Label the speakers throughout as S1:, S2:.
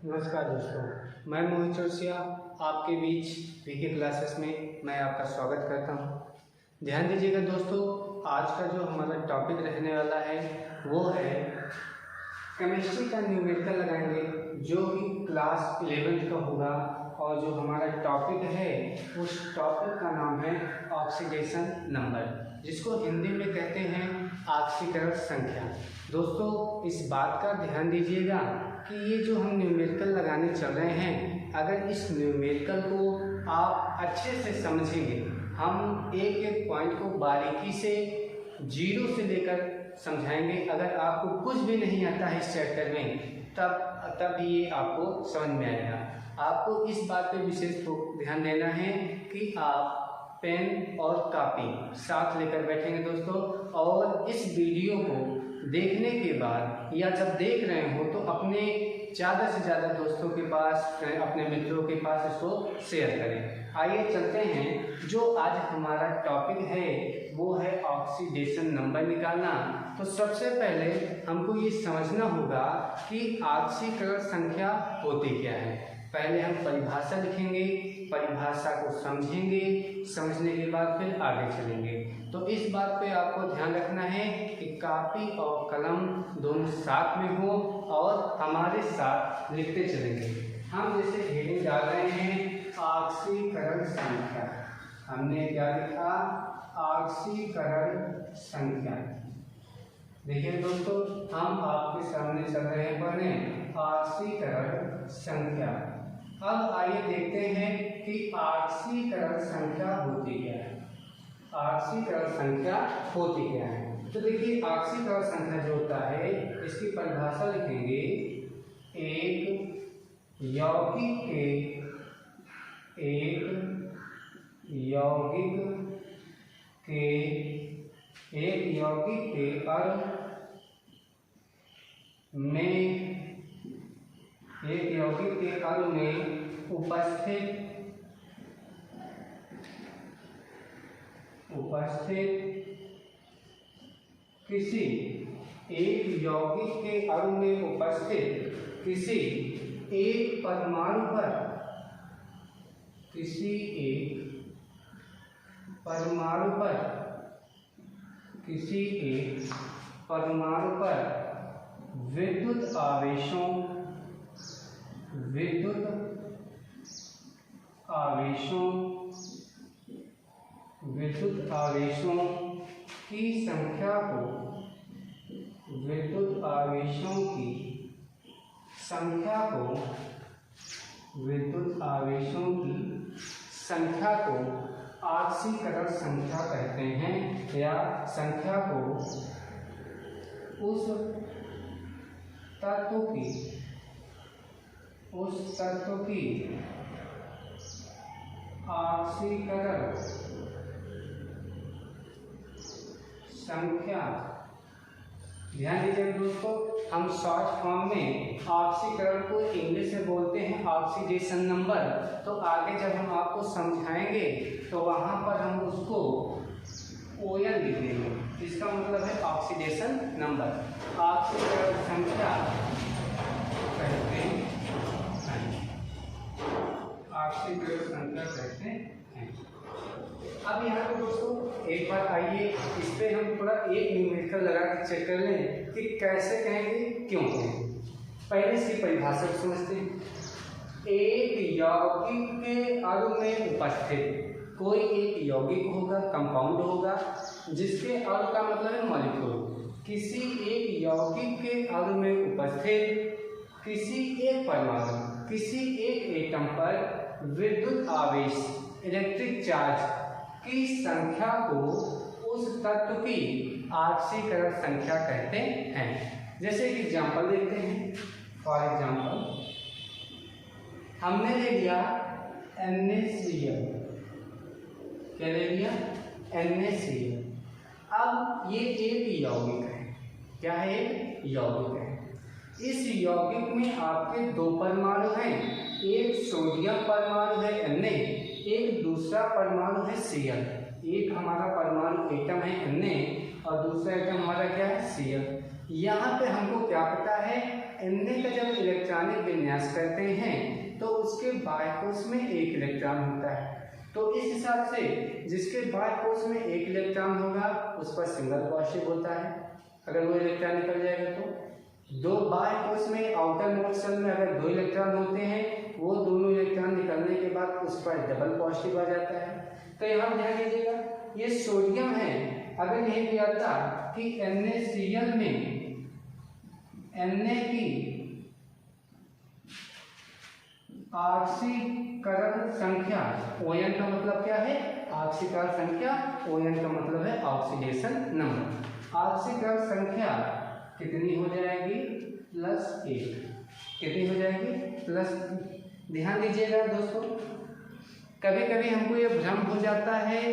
S1: नमस्कार दोस्तों, मैं मोहित चौरसिया आपके बीच वीके क्लासेस में मैं आपका स्वागत करता हूं। ध्यान दीजिएगा दोस्तों, आज का जो हमारा टॉपिक रहने वाला है वो है केमिस्ट्री का न्यूमेरिकल लगाएंगे, जो कि क्लास 11th का होगा। और जो हमारा टॉपिक है उस टॉपिक का नाम है ऑक्सीडेशन नंबर, जिसको हिंदी में कहते हैं ऑक्सीकरण संख्या। दोस्तों, इस बात का ध्यान दीजिएगा कि ये जो हम न्यूमेरिकल लगाने चल रहे हैं, अगर इस न्यूमेरिकल को आप अच्छे से समझेंगे, हम एक एक पॉइंट को बारीकी से जीरो से लेकर समझाएंगे। अगर आपको कुछ भी नहीं आता है इस चैप्टर में, तब ये आपको समझ में आएगा। आपको इस बात पे विशेष ध्यान देना है कि आप पेन और कॉपी साथ लेकर बैठेंगे दोस्तों, और इस वीडियो को देखने के बाद या जब देख रहे हो तो अपने ज़्यादा से ज़्यादा दोस्तों के पास, अपने मित्रों के पास इसको शेयर करें। आइए चलते हैं, जो आज हमारा टॉपिक है वो है ऑक्सीडेशन नंबर निकालना। तो सबसे पहले हमको ये समझना होगा कि ऑक्सीकरण संख्या होती क्या है। पहले हम परिभाषा लिखेंगे, परिभाषा को समझेंगे, समझने के बाद फिर आगे चलेंगे। तो इस बात पे आपको ध्यान रखना है कि कॉपी और कलम दोनों साथ में हो और हमारे साथ लिखते चलेंगे। हम जैसे हेडिंग डाल रहे हैं ऑक्सीकरण संख्या, हमने क्या लिखा? ऑक्सीकरण संख्या। देखिए दोस्तों, हम आपके सामने चल रहे हैं पढ़ने ऑक्सीकरण संख्या। अब आइए देखते हैं कि ऑक्सीकरण संख्या होती क्या है। ऑक्सीकरण संख्या होती क्या है? तो देखिए, ऑक्सीकरण संख्या जो होता है, इसकी परिभाषा लिखेंगे, एक यौगिक के अणु में उपस्थित किसी एक यौगिक के अणु में उपस्थित किसी एक परमाणु पर विद्युत आवेशों की संख्या को ऑक्सीकरण संख्या कहते हैं, या संख्या को उस तत्व की ऑक्सीकरण संख्या। ध्यान दीजिए दोस्तों, हम शॉर्ट फॉर्म में ऑक्सीकरण को इंग्लिश में बोलते हैं ऑक्सीडेशन नंबर। तो आगे जब हम आपको समझाएंगे तो वहां पर हम उसको ON लिख देंगे, इसका मतलब है ऑक्सीडेशन नंबर। ऑक्सीकरण संख्या कहते हैं, ऑक्सीकरण संख्या कहते हैं। अब यहाँ पे दोस्तों एक बार आइए, इस पर हम थोड़ा एक न्यूमेरिकल लगा के चेक कर लें कि कैसे कहेंगे, क्यों कहेंगे। पहले इसकी परिभाषा को समझते हैं। एक यौगिक के अणु में उपस्थित कोई एक यौगिक होगा, कंपाउंड होगा, जिसके अणु का मतलब है मॉलिक्यूल। किसी एक यौगिक के अणु में उपस्थित किसी एक परमाणु, किसी एक एटम पर विद्युत आवेश, इलेक्ट्रिक चार्ज की संख्या को उस तत्व की ऑक्सीकरण संख्या कहते हैं। जैसे कि एग्जाम्पल देखते हैं। फॉर एग्जाम्पल, हमने ले लिया NaCl। क्या ले लिया? NaCl। अब ये एक यौगिक है। क्या है? एक यौगिक है। इस यौगिक में आपके दो परमाणु हैं, एक सोडियम परमाणु है Na, एक दूसरा परमाणु है Cl। एक हमारा परमाणु एटम है Na और दूसरा एटम हमारा क्या है Cl। यहाँ पे हमको क्या पता है, Na का जब इलेक्ट्रॉनिक विन्यास करते हैं तो उसके बाह्य कोश में एक इलेक्ट्रॉन होता है। तो इस हिसाब से जिसके बाह्य कोश में एक इलेक्ट्रॉन होगा उस पर सिंगल पॉजिटिव होता है। अगर वो इलेक्ट्रॉन निकल जाएगा तो दो बाह्य कोश में आउटर मोस्ट शेल में अगर दो इलेक्ट्रॉन होते हैं, वो दोनों इलेक्ट्रॉन निकलने के बाद उस पर डबल पॉजिटिव आ जाता है। तो यहाँ ध्यान दीजिएगा, ये सोडियम है। अगर यही दिया था कि NaCl में Na की ऑक्सीकरण संख्या, ON का मतलब क्या है, ऑक्सीकरण संख्या, ON का मतलब है ऑक्सीडेशन नंबर। ऑक्सीकरण संख्या कितनी हो जाएगी, +1। कितनी हो जाएगी, प्लस। ध्यान दीजिएगा दोस्तों, कभी कभी हमको ये भ्रम हो जाता है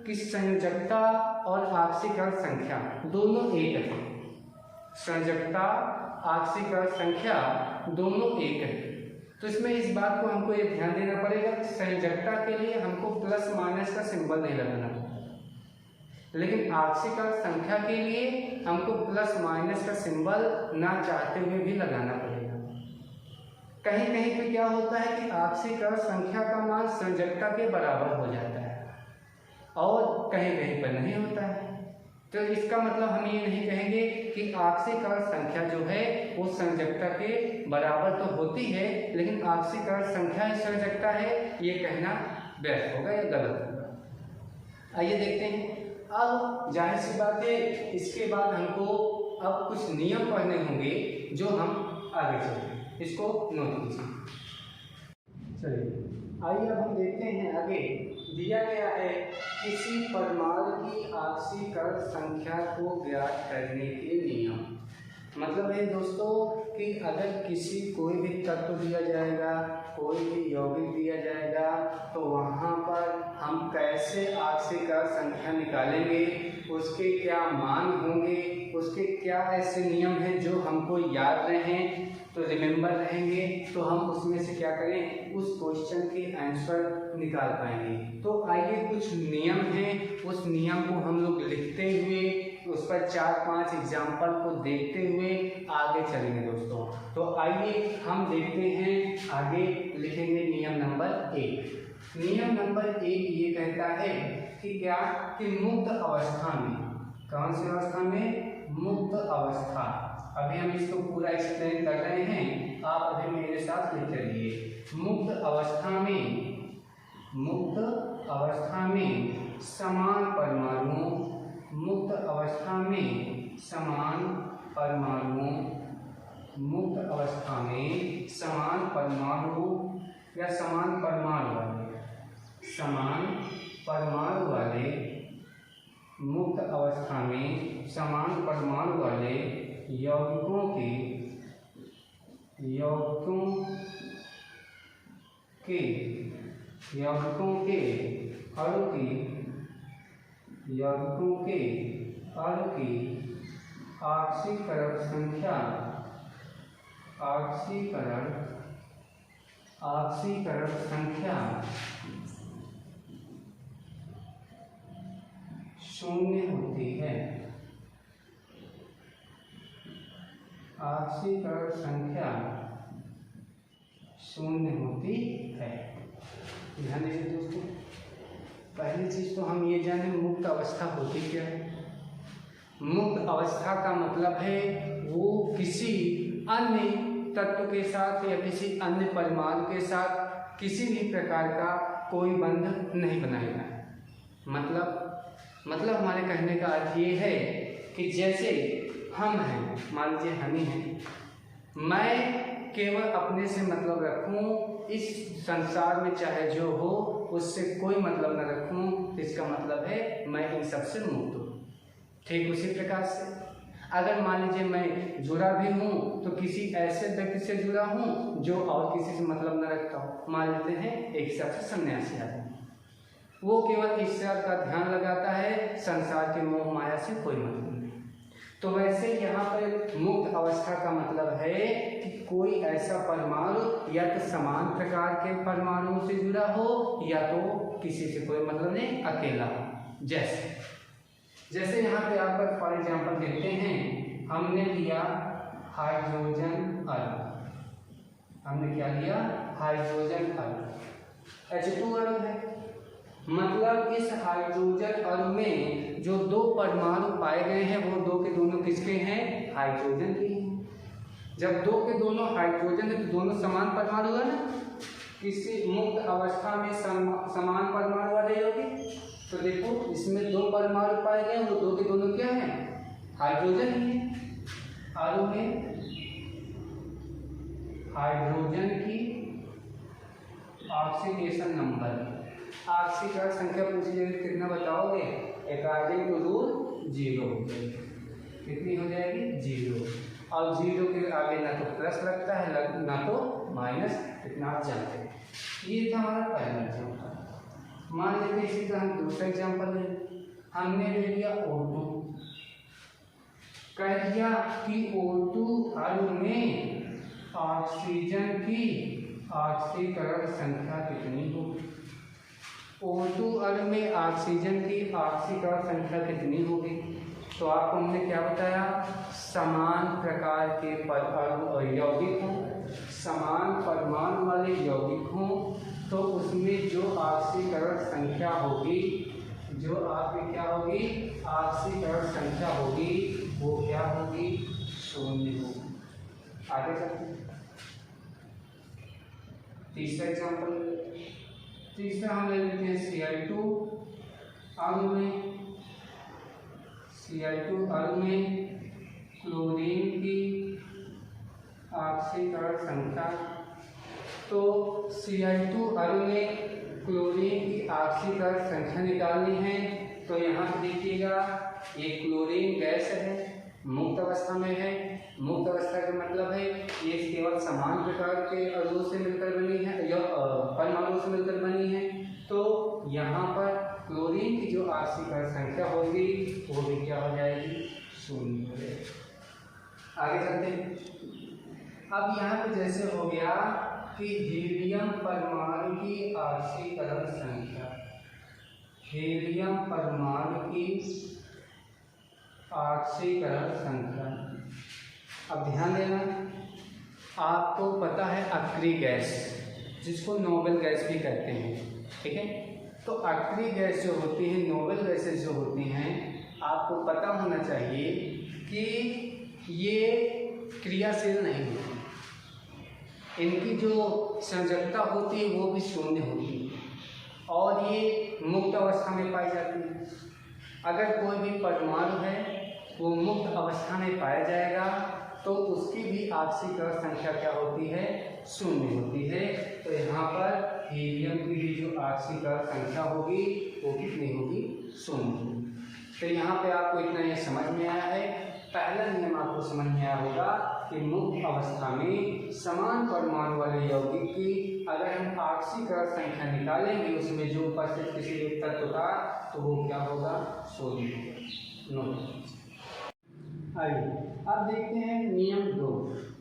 S1: कि संयोजकता और ऑक्सीकरण संख्या दोनों एक है। संयोजकता, ऑक्सीकरण संख्या दोनों एक है। तो इसमें इस बात को हमको ये ध्यान देना पड़ेगा कि संयोजकता के लिए हमको प्लस माइनस का सिंबल नहीं लगाना, लेकिन ऑक्सीकरण संख्या के लिए हमको प्लस माइनस का सिंबल ना चाहते हुए भी लगाना पड़ेगा। कहीं कहीं पे क्या होता है कि ऑक्सीकरण संख्या का मान संयोजकता के बराबर हो जाता है और कहीं कहीं पर नहीं होता है। तो इसका मतलब हम ये नहीं कहेंगे कि ऑक्सीकरण संख्या जो है वो संयोजकता के बराबर तो होती है, लेकिन ऑक्सीकरण संख्या ही संयोजकता है, ये कहना व्यर्थ होगा या गलत होगा। आइए देखते हैं। अब जाहिर सी बात है, इसके बाद हमको अब कुछ नियम पढ़ने होंगे जो हम आगे चलेंगे। इसको नोट कीजिए। चलिए आइए अब हम देखते हैं आगे। दिया गया है किसी परमाणु की ऑक्सीकरण संख्या को ज्ञात करने के नियम। मतलब है दोस्तों कि अगर किसी कोई भी तत्व दिया जाएगा, कोई भी यौगिक दिया जाएगा, तो वहाँ पर हम कैसे ऑक्सीकरण संख्या निकालेंगे, उसके क्या मान होंगे, उसके क्या ऐसे नियम हैं जो हमको याद रहें, तो रिमेंबर रहेंगे, तो हम उसमें से क्या करें, उस क्वेश्चन के आंसर निकाल पाएंगे। तो आइए कुछ नियम हैं, उस नियम को हम लोग लिखते हुए उस पर 4-5 एग्जाम्पल को देखते हुए आगे चलेंगे दोस्तों। तो आइए हम देखते हैं, आगे लिखेंगे नियम नंबर 1। नियम नंबर 1 ये कहता है कि क्या, कि मुक्त अवस्था में, कौन सी अवस्था में, मुक्त अवस्था। अभी हम इसको पूरा एक्सप्लेन कर रहे हैं, आप अभी मेरे साथ लिख चलिए। मुक्त अवस्था में, मुक्त अवस्था में समान परमाणु, मुक्त अवस्था में समान परमाणु, मुक्त अवस्था में समान परमाणु या समान परमाणु वाले, समान परमाणु वाले, मुक्त अवस्था में समान परमाणु वाले यौगिकों के अणु की ऑक्सीकरण संख्या शून्य होती है। ऑक्सीकरण संख्या शून्य होती है। ध्यान दीजिए दोस्तों, पहली चीज तो हम ये जाने मुक्त अवस्था होती क्या है। मुक्त अवस्था का मतलब है वो किसी अन्य तत्व के साथ या किसी अन्य परमाणु के साथ किसी भी प्रकार का कोई बंध नहीं बनाएगा। मतलब हमारे कहने का अर्थ ये है कि जैसे हम हैं, मान लीजिए हम ही हैं, मैं केवल अपने से मतलब रखूं, इस संसार में चाहे जो हो उससे कोई मतलब न रखूं, इसका मतलब है मैं इन सबसे मुक्त हूँ। ठीक उसी प्रकार से अगर मान लीजिए मैं जुड़ा भी हूँ तो किसी ऐसे व्यक्ति से जुड़ा हूँ जो और किसी से मतलब न रखता हूँ। मान लेते हैं एक सबसे सन्यासी आदमी, वो केवल ईश्वर का ध्यान लगाता है, संसार के मोह माया से कोई मतलब नहीं। तो वैसे यहाँ पर मुक्त अवस्था का मतलब है कि कोई ऐसा परमाणु या तो समान प्रकार के परमाणुओं से जुड़ा हो या तो किसी से कोई मतलब नहीं, अकेला हो। जैसे जैसे यहाँ पे आप फॉर एग्जांपल देखते हैं, हमने लिया हाइड्रोजन अणु, हमने क्या लिया? हाइड्रोजन अणु, H2 अणु है। मतलब इस हाइड्रोजन अणु में जो दो परमाणु पाए गए हैं वो दो के दोनों किसके हैं? हाइड्रोजन के हैं। जब दो के दोनों हाइड्रोजन है तो दोनों समान परमाणु है ना, किसी मुक्त अवस्था में समान परमाणु वाले होंगे। तो देखो इसमें दो परमाणु पाए गए, वो दो के दोनों क्या है? हाइड्रोजन ही है। अणु में हाइड्रोजन की ऑक्सीडेशन नंबर, ऑक्सीकरण संख्या पूछी जाएगी कितना बताओगे? अकॉर्डिंग टू रूल 0 हो जाएगी। कितनी हो जाएगी? 0। और 0 के आगे ना तो प्लस लगता है ना तो माइनस, इतना आप जानते हैं। ये था हमारा पहला एग्जाम्पल। मान लेते हैं इसी तरह हम दूसरा एग्जाम्पल लें। हमने ले लिया O2, कह दिया कि O2 अणु में ऑक्सीजन की ऑक्सीकरण संख्या कितनी होगी? O2 अणु में ऑक्सीजन की ऑक्सीकरण संख्या कितनी होगी? तो आपको हमने क्या बताया? समान प्रकार के यौगिक हों, समान परमाणु वाले यौगिक हों, तो उसमें जो ऑक्सीकरण संख्या होगी, जो आपकी क्या होगी? ऑक्सीकरण संख्या होगी, वो क्या होगी? 0 होगी। आगे चलते हैं, तीसरा एग्जाम्पल। तीसरा हम ले लेते हैं Cl2 अणु में, Cl2 अणु में क्लोरीन की ऑक्सीकरण संख्या। तो Cl2 अणु में क्लोरीन की ऑक्सीकरण संख्या निकालनी है। तो यहाँ पे देखिएगा, ये क्लोरीन गैस है, मुक्त अवस्था में है। मुक्त अवस्था का मतलब है ये केवल समान प्रकार के अणुओं से मिलकर बनी है या परमाणुओं से मिलकर बनी है। तो यहाँ पर क्लोरीन की जो ऑक्सीकरण संख्या होगी वो भी क्या हो जाएगी? 0 हो जाएगी। आगे चलते हैं। अब यहाँ पे जैसे हो गया कि हीलियम परमाणु की ऑक्सीकरण संख्या, हीलियम परमाणु की ऑक्सीकरण संख्या। अब ध्यान देना, आपको पता है अक्रिय गैस, जिसको नोबल गैस भी कहते हैं, ठीक है? तो अक्रिय गैस जो होती है, नोबल गैसेस जो होती हैं, आपको पता होना चाहिए कि ये क्रियाशील नहीं होती, इनकी जो संयोजकता होती है वो भी 0 होती है और ये मुक्त अवस्था में पाई जाती है। अगर कोई भी परमाणु है वो मुक्त अवस्था में पाया जाएगा तो उसकी भी ऑक्सीकरण संख्या क्या होती है? 0 होती है। तो यहाँ पर हीलियम की भी जो ऑक्सीकरण संख्या होगी वो कितनी होगी? 0 होगी। तो यहाँ पे आपको इतना ये समझ में आया है। पहला नियम आपको समझ में आया होगा कि मुक्त अवस्था में समान परमाणु वाले यौगिक की अगर हम ऑक्सीकरण संख्या निकालेंगे उसमें जो उपस्थित किसी एक तत्व का, तो वो क्या होगा? 0 होगा। आइए अब देखते हैं नियम 2।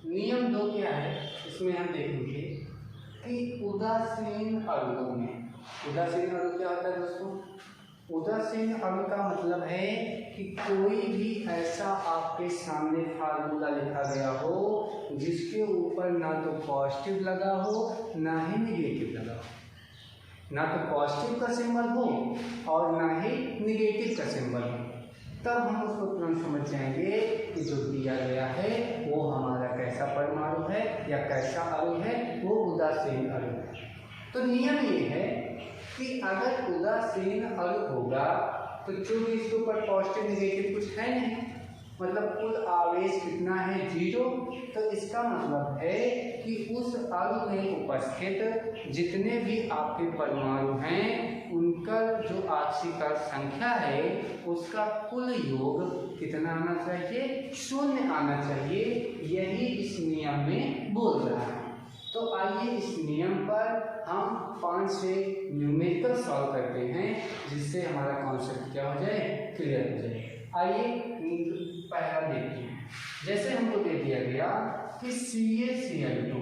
S1: नियम 2 क्या है? इसमें हम देखेंगे कि उदासीन अणुओं में, उदासीन अणु क्या होता है दोस्तों? उदासीन अणु का मतलब है कि कोई भी ऐसा आपके सामने फार्मूला लिखा गया हो जिसके ऊपर ना तो पॉजिटिव लगा हो ना ही निगेटिव लगा हो, ना तो पॉजिटिव का सिंबल हो और ना ही निगेटिव का सिंबल हो, तब हम उसको तुरंत समझ जाएंगे कि जो दिया गया है वो हमारा कैसा परमाणु है या कैसा अणु है, वो उदासीन अणु है। तो नियम ये है कि अगर उदासीन अणु होगा तो चूंकि इसके ऊपर पॉजिटिव निगेटिव कुछ है नहीं, मतलब कुल आवेश कितना है? 0। तो इसका मतलब है कि उस अणु में उपस्थित जितने भी आपके परमाणु हैं उनका जो ऑक्सीकरण संख्या है उसका कुल योग कितना आना चाहिए? 0 आना चाहिए। यही इस नियम में बोल रहा है। तो आइए इस नियम पर हम 5-6 न्यूमेरिकल सॉल्व करते हैं जिससे हमारा कॉन्सेप्ट क्या हो जाए? क्लियर हो जाए। आइए पहला देखते हैं। जैसे हमको दे दिया गया कि CaCl2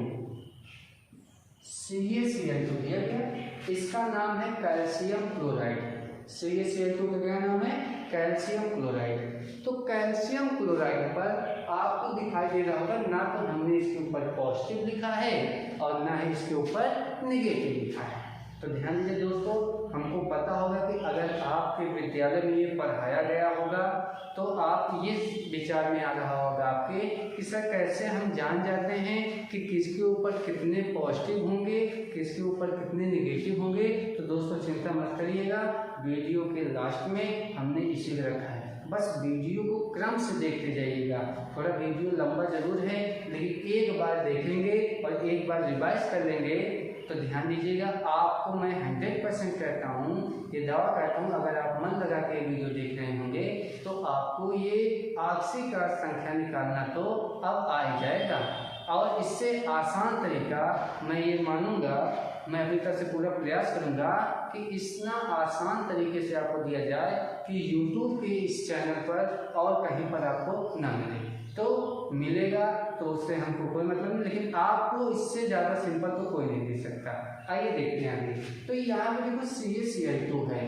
S1: दिया गया, इसका नाम है कैल्शियम क्लोराइड। CaCl2 का क्या नाम है? Calcium chloride. तो कैल्शियम क्लोराइड पर आपको दिखाई दे रहा होगा ना तो हमने इसके ऊपर पॉजिटिव लिखा है और ना ही इसके ऊपर नेगेटिव लिखा है। तो ध्यान दीजिए दोस्तों, हमको पता होगा कि अगर आपके विद्यालय में ये पढ़ाया गया होगा तो आप ये विचार में आ रहा होगा आपके कि सर कैसे हम जान जाते हैं कि किसके ऊपर कितने पॉजिटिव होंगे, किसके ऊपर कितने नेगेटिव होंगे। तो दोस्तों चिंता मत करिएगा, वीडियो के लास्ट में हमने इसीलिए रखा है, बस वीडियो को क्रम से देखते जाइएगा। थोड़ा वीडियो लंबा जरूर है लेकिन एक बार देखेंगे और एक बार रिवाइज कर लेंगे तो ध्यान दीजिएगा, आपको मैं 100% कहता हूँ, ये दावा करता हूँ, अगर आप मन लगा के वीडियो देख रहे होंगे तो आपको ये आखिरकार संख्या निकालना तो अब आ ही जाएगा। और इससे आसान तरीका मैं ये मानूंगा, मैं अपनी तरफ से पूरा प्रयास करूंगा कि इतना आसान तरीके से आपको दिया जाए कि YouTube के इस चैनल पर और कहीं पर आपको ना मिले। तो मिलेगा तो उससे हमको कोई मतलब नहीं, लेकिन आपको इससे ज़्यादा सिंपल तो कोई नहीं दे सकता। आइए देखते हैं आगे। तो यहाँ पे देखो CaCl2 है,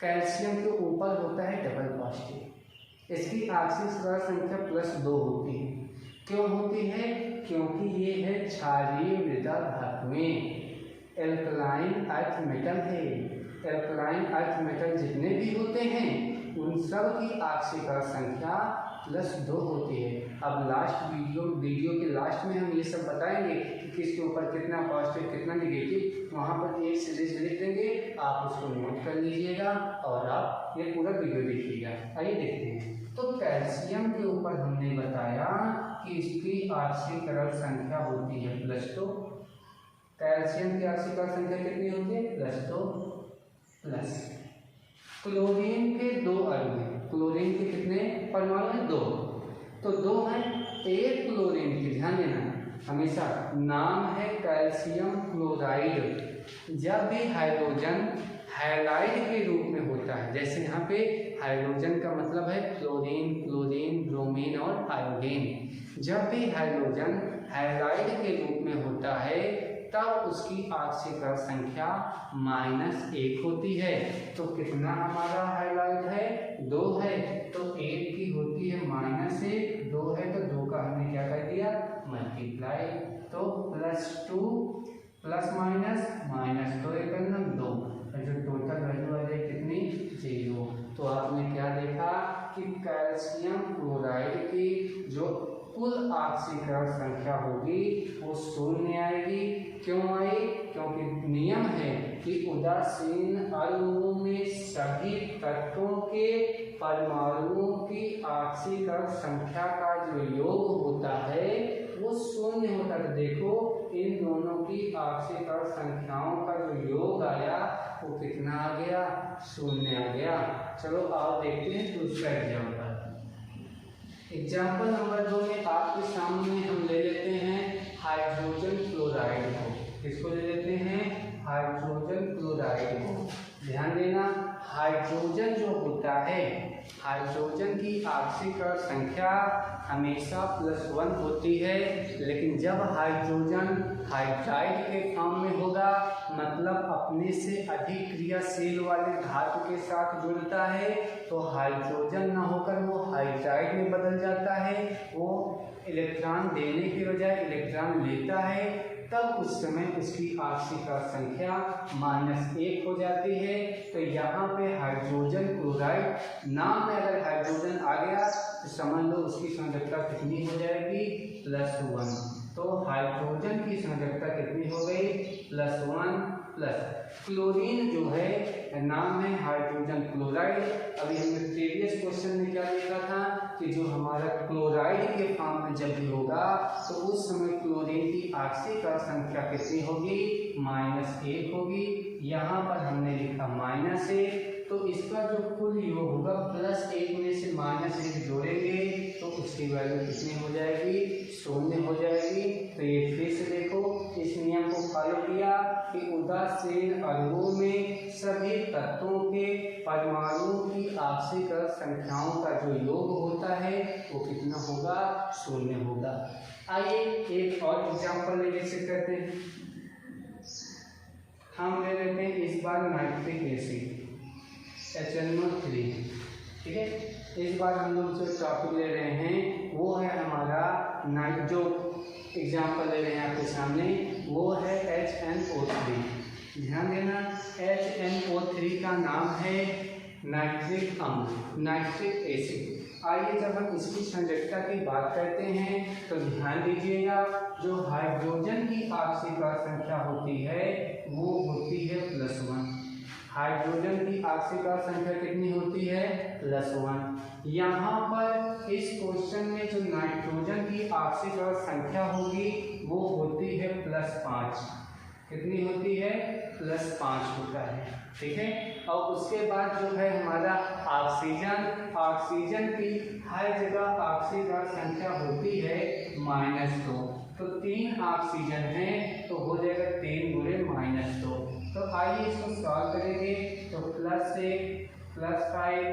S1: कैल्शियम के ऊपर होता है डबल पॉजिटिव, इसकी ऑक्सीकरण संख्या +2 होती है। क्यों होती है? क्योंकि ये है क्षारीय मृदा धातुएं, एल्कलाइन अर्थ मेटल है। एल्कलाइन अर्थ मेटल जितने भी होते हैं उन सब की ऑक्सीकरण संख्या +2 होती है। अब लास्ट वीडियो के लास्ट में हम ये सब बताएंगे कि किसके ऊपर कितना पॉजिटिव कितना नेगेटिव, वहाँ पर एक सीरीज लिख देंगे, आप उसको नोट कर लीजिएगा और आप ये पूरा वीडियो देखिएगा। आइए देखते हैं। तो कैल्शियम के ऊपर हमने बताया कि इसकी ऑक्सीकरण संख्या होती है +2। कैल्शियम की ऑक्सीकरण संख्या कितनी होती है? +2। क्लोरीन के 2 अणु हैं, क्लोरीन के कितने परमाणु हैं? 2। तो 2 हैं। एक क्लोरीन की, ध्यान देना हमेशा, नाम है कैल्शियम क्लोराइड। जब भी हाइड्रोजन हैलाइड के रूप में होता है, जैसे यहाँ पे हाइड्रोजन का मतलब है फ्लोरीन, क्लोरीन, ब्रोमीन और आयोडीन, जब भी हाइड्रोजन हैलाइड के रूप में होता है तब उसकी ऑक्सीकरण संख्या -1 होती है। तो कितना हमारा हाइलाइट है? 2 है, तो 1 की होती है -1, 2 है तो 2 का हमने क्या कर दिया? मल्टीप्लाई। तो +2 ± -2 = 2, जो टोटल वैल्यू आ जाए कितनी? 0। तो आपने क्या देखा कि कैल्शियम क्लोराइड की जो कुल ऑक्सीकरण संख्या होगी वो 0 आएगी। क्यों आई? क्योंकि नियम है कि उदासीन अणुओं में सभी तत्वों के परमाणुओं की ऑक्सीकरण संख्या का जो योग होता है वो 0 होता है। देखो इन दोनों की ऑक्सीकरण संख्याओं का जो योग आया वो कितना आ गया? 0 आ गया। चलो आप देखते हैं दूसरा एग्जाम्पल। एग्जाम्पल नंबर 2 में आपके सामने हम ले लेते हैं हाइड्रोजन क्लोराइड को। किसको ले लेते हैं? हाइड्रोजन क्लोराइड को। ध्यान देना, हाइड्रोजन जो होता है, हाइड्रोजन की ऑक्सीकरण संख्या हमेशा +1 होती है, लेकिन जब हाइड्रोजन हाइड्राइड के फॉर्म में होगा, मतलब अपने से अधिक क्रियाशील वाले धातु के साथ जुड़ता है, तो हाइड्रोजन न होकर वो हाइड्राइड में बदल जाता है। वो इलेक्ट्रॉन देने के बजाय इलेक्ट्रॉन लेता है, तब उस समय उसकी ऑक्सीकरण संख्या -1 हो जाती है। तो यहाँ पे हाइड्रोजन क्लोराइड नाम में अगर हाइड्रोजन आ गया तो समझ लो उसकी सांद्रता कितनी हो जाएगी? +1। तो हाइड्रोजन की सांद्रता कितनी हो गई? +1 क्लोरीन जो है नाम है हाइड्रोजन क्लोराइड। अभी हमने प्रीवियस क्वेश्चन में क्या देखा था कि जो हमारा क्लोराइड के फॉर्म में जब भी होगा तो उस समय क्लोरीन की ऑक्सीकरण संख्या कितनी होगी? -1 होगी। यहाँ पर हमने लिखा -1, तो इसका जो कुल योग होगा +1 में से -1 जोड़ेंगे तो उसकी वैल्यू कितनी हो जाएगी? 0 हो जाएगी। तो ये फिर से देखो इस नियम को फॉलो किया कि उदासीन अणुओं में सभी तत्वों के परमाणुओं की ऑक्सीकरण संख्याओं का जो योग होता है वो कितना होगा? 0 होगा। आइए एक और एग्जाम्पल लेके करते हैं। हम ले लेते हैं इस बार नाइट्रिक एसिड। HNO3। ठीक है, इस बार हम लोग जो टॉपिक ले रहे हैं वो है हमारा जो एग्जाम्पल ले रहे हैं आपके सामने वो है HNO3। ध्यान देना, HNO3 का नाम है नाइट्रिक अम्ल, नाइट्रिक एसिड। आइए जब हम इसकी संरचना की बात करते हैं तो ध्यान दीजिएगा, जो हाइड्रोजन की ऑक्सीकरण संख्या होती है वो होती है +1। हाइड्रोजन की ऑक्सीकरण संख्या कितनी होती है? +1। यहाँ पर इस क्वेश्चन में जो नाइट्रोजन की ऑक्सीकरण संख्या होगी वो होती है +5। कितनी होती है? +5 होता है। ठीक है, और उसके बाद जो है हमारा ऑक्सीजन, ऑक्सीजन की हर जगह ऑक्सीकरण संख्या होती है -2। तो 3 ऑक्सीजन है तो हो जाएगा 3 × -2। तो आइए इसको सॉल्व करेंगे। तो +1 +5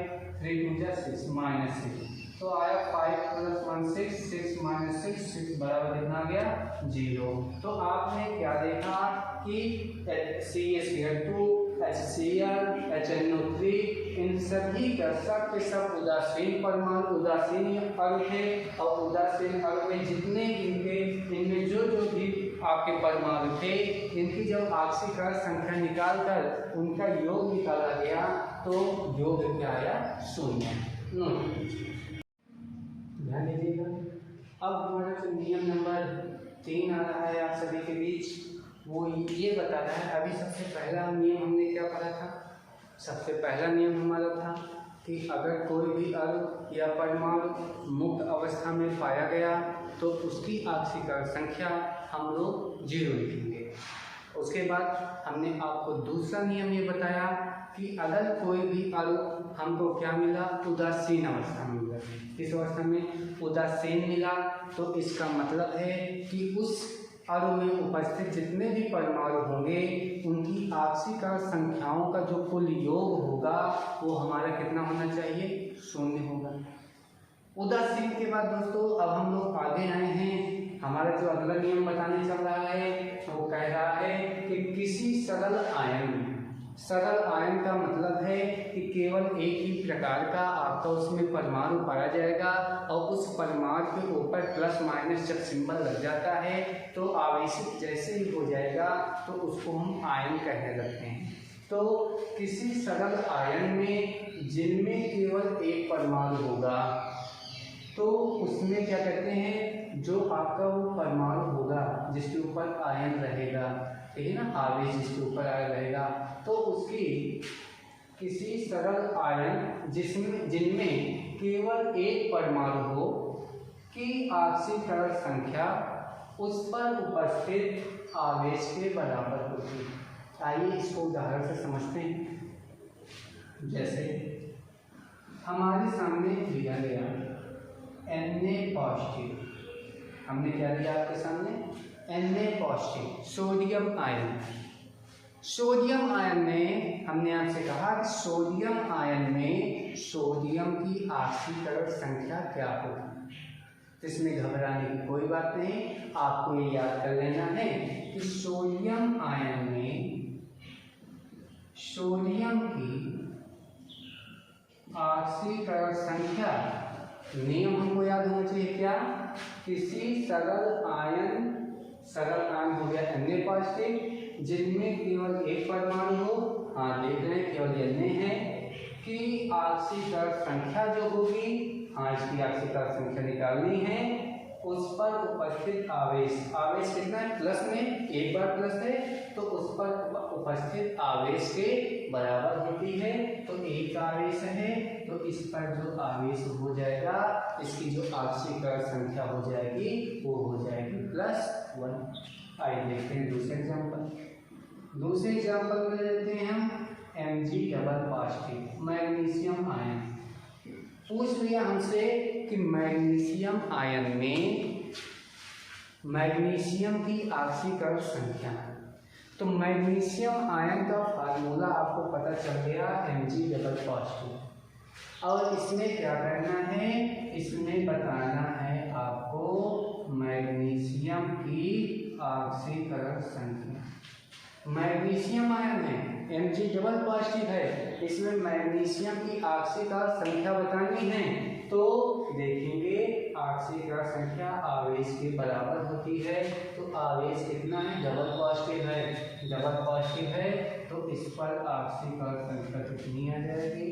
S1: 3 × 6 -6, तो आया 5 + 1 6, 6 - 6, 6 बराबर कितना आ गया? 0। तो आपने क्या देखा कि CH2 HCl HNO3 इन सभी का सब के सब उदासीन परमाणु, उदासीन अणु थे। और उदासीन अणु में जितने इनमें जो भी आपके परमाणु थे इनकी जब ऑक्सीकरण संख्या निकालकर उनका योग निकाला गया तो योग क्या आया? 0। ध्यान दीजिएगा, अब हमारा जो नियम नंबर 3 आ रहा है आप सभी के बीच वो ये बता रहा है। अभी सबसे पहला नियम हमने क्या पढ़ा था? सबसे पहला नियम हमारा था कि अगर कोई भी अणु या परमाणु मुक्त अवस्था में पाया गया तो उसकी ऑक्सीकरण संख्या हम लोग 0 लिखेंगे। उसके बाद हमने आपको दूसरा नियम ये बताया कि अगर कोई भी अणु हमको क्या मिला? उदासीन अवस्था में मिला। किस अवस्था में? उदासीन मिला। तो इसका मतलब है कि उस अणु में उपस्थित जितने भी परमाणु होंगे उनकी ऑक्सीकरण संख्याओं का जो कुल योग होगा वो हमारा कितना होना चाहिए? 0 होगा। उदासीन के बाद दोस्तों अब हम लोग आगे आए हैं। हमारा जो अगला नियम बताने चल रहा है वो कह रहा है कि किसी सरल आयन, सरल आयन का मतलब है कि केवल एक ही प्रकार का आपका उसमें परमाणु पाया जाएगा और उस परमाणु के ऊपर ± जब सिंबल लग जाता है तो आवेशित जैसे ही हो जाएगा तो उसको हम आयन कहने लगते हैं। तो किसी सरल आयन में जिनमें केवल एक परमाणु होगा तो उसमें क्या कहते हैं? जो आपका वो परमाणु होगा जिसके ऊपर आयन रहेगा, ठीक है ना, आवेश जिसके ऊपर आयन रहेगा, तो उसकी किसी सरल आयन जिनमें केवल एक परमाणु हो की ऑक्सीकरण संख्या उस पर उपस्थित आवेश के बराबर होगी। आइए इसको उदाहरण से समझते हैं। जैसे हमारे सामने दिया गया Na+, हमने क्या दिया आपके सामने? Na+, sodium ion. Sodium ion में हमने आपसे कहा कि सोडियम आयन में सोडियम की ऑक्सीकरण संख्या क्या होगी। इसमें घबराने की कोई बात नहीं, आपको ये याद कर लेना है कि सोडियम आयन में सोडियम की ऑक्सीकरण संख्या, नियम हमको याद होना चाहिए क्या? किसी सरल आयन हो गया Na+, जिनमें केवल एक परमाणु हो, हाँ देख रहे हैं केवल Na है, कि ऑक्सीकरण संख्या जो होगी, हाँ इसकी ऑक्सीकरण संख्या निकालनी है, उस पर उपस्थित आवेश, आवेश कितना है? प्लस में, एक बार प्लस है तो उस पर उपस्थित आवेश के बराबर होती है। तो एक आवेश है तो इस पर जो आवेश हो जाएगा इसकी जो ऑक्सीकरण संख्या हो जाएगी वो हो जाएगी +1। आइए देखते हैं दूसरे एग्जाम्पल। दूसरे एग्जाम्पल में लेते हैं हम Mg+, मैग्नीशियम आयन। पूछ लिया हमसे कि मैग्नीशियम आयन में मैग्नीशियम की ऑक्सीकरण संख्या, तो मैग्नीशियम आयन का फार्मूला आपको पता चल गया Mg+। और इसमें क्या करना है? इसमें बताना है आपको मैग्नीशियम की ऑक्सीकरण संख्या। मैग्नीशियम आयन है Mg डबल पॉजिटिव है, इसमें मैग्नीशियम की ऑक्सीकरण संख्या बतानी है। तो देखेंगे ऑक्सीकरण संख्या आवेश के बराबर होती है। तो आवेश कितना है, डबल पॉजिटिव है, डबल पॉजिटिव है तो इस पर ऑक्सीकरण संख्या कितनी आ जाएगी,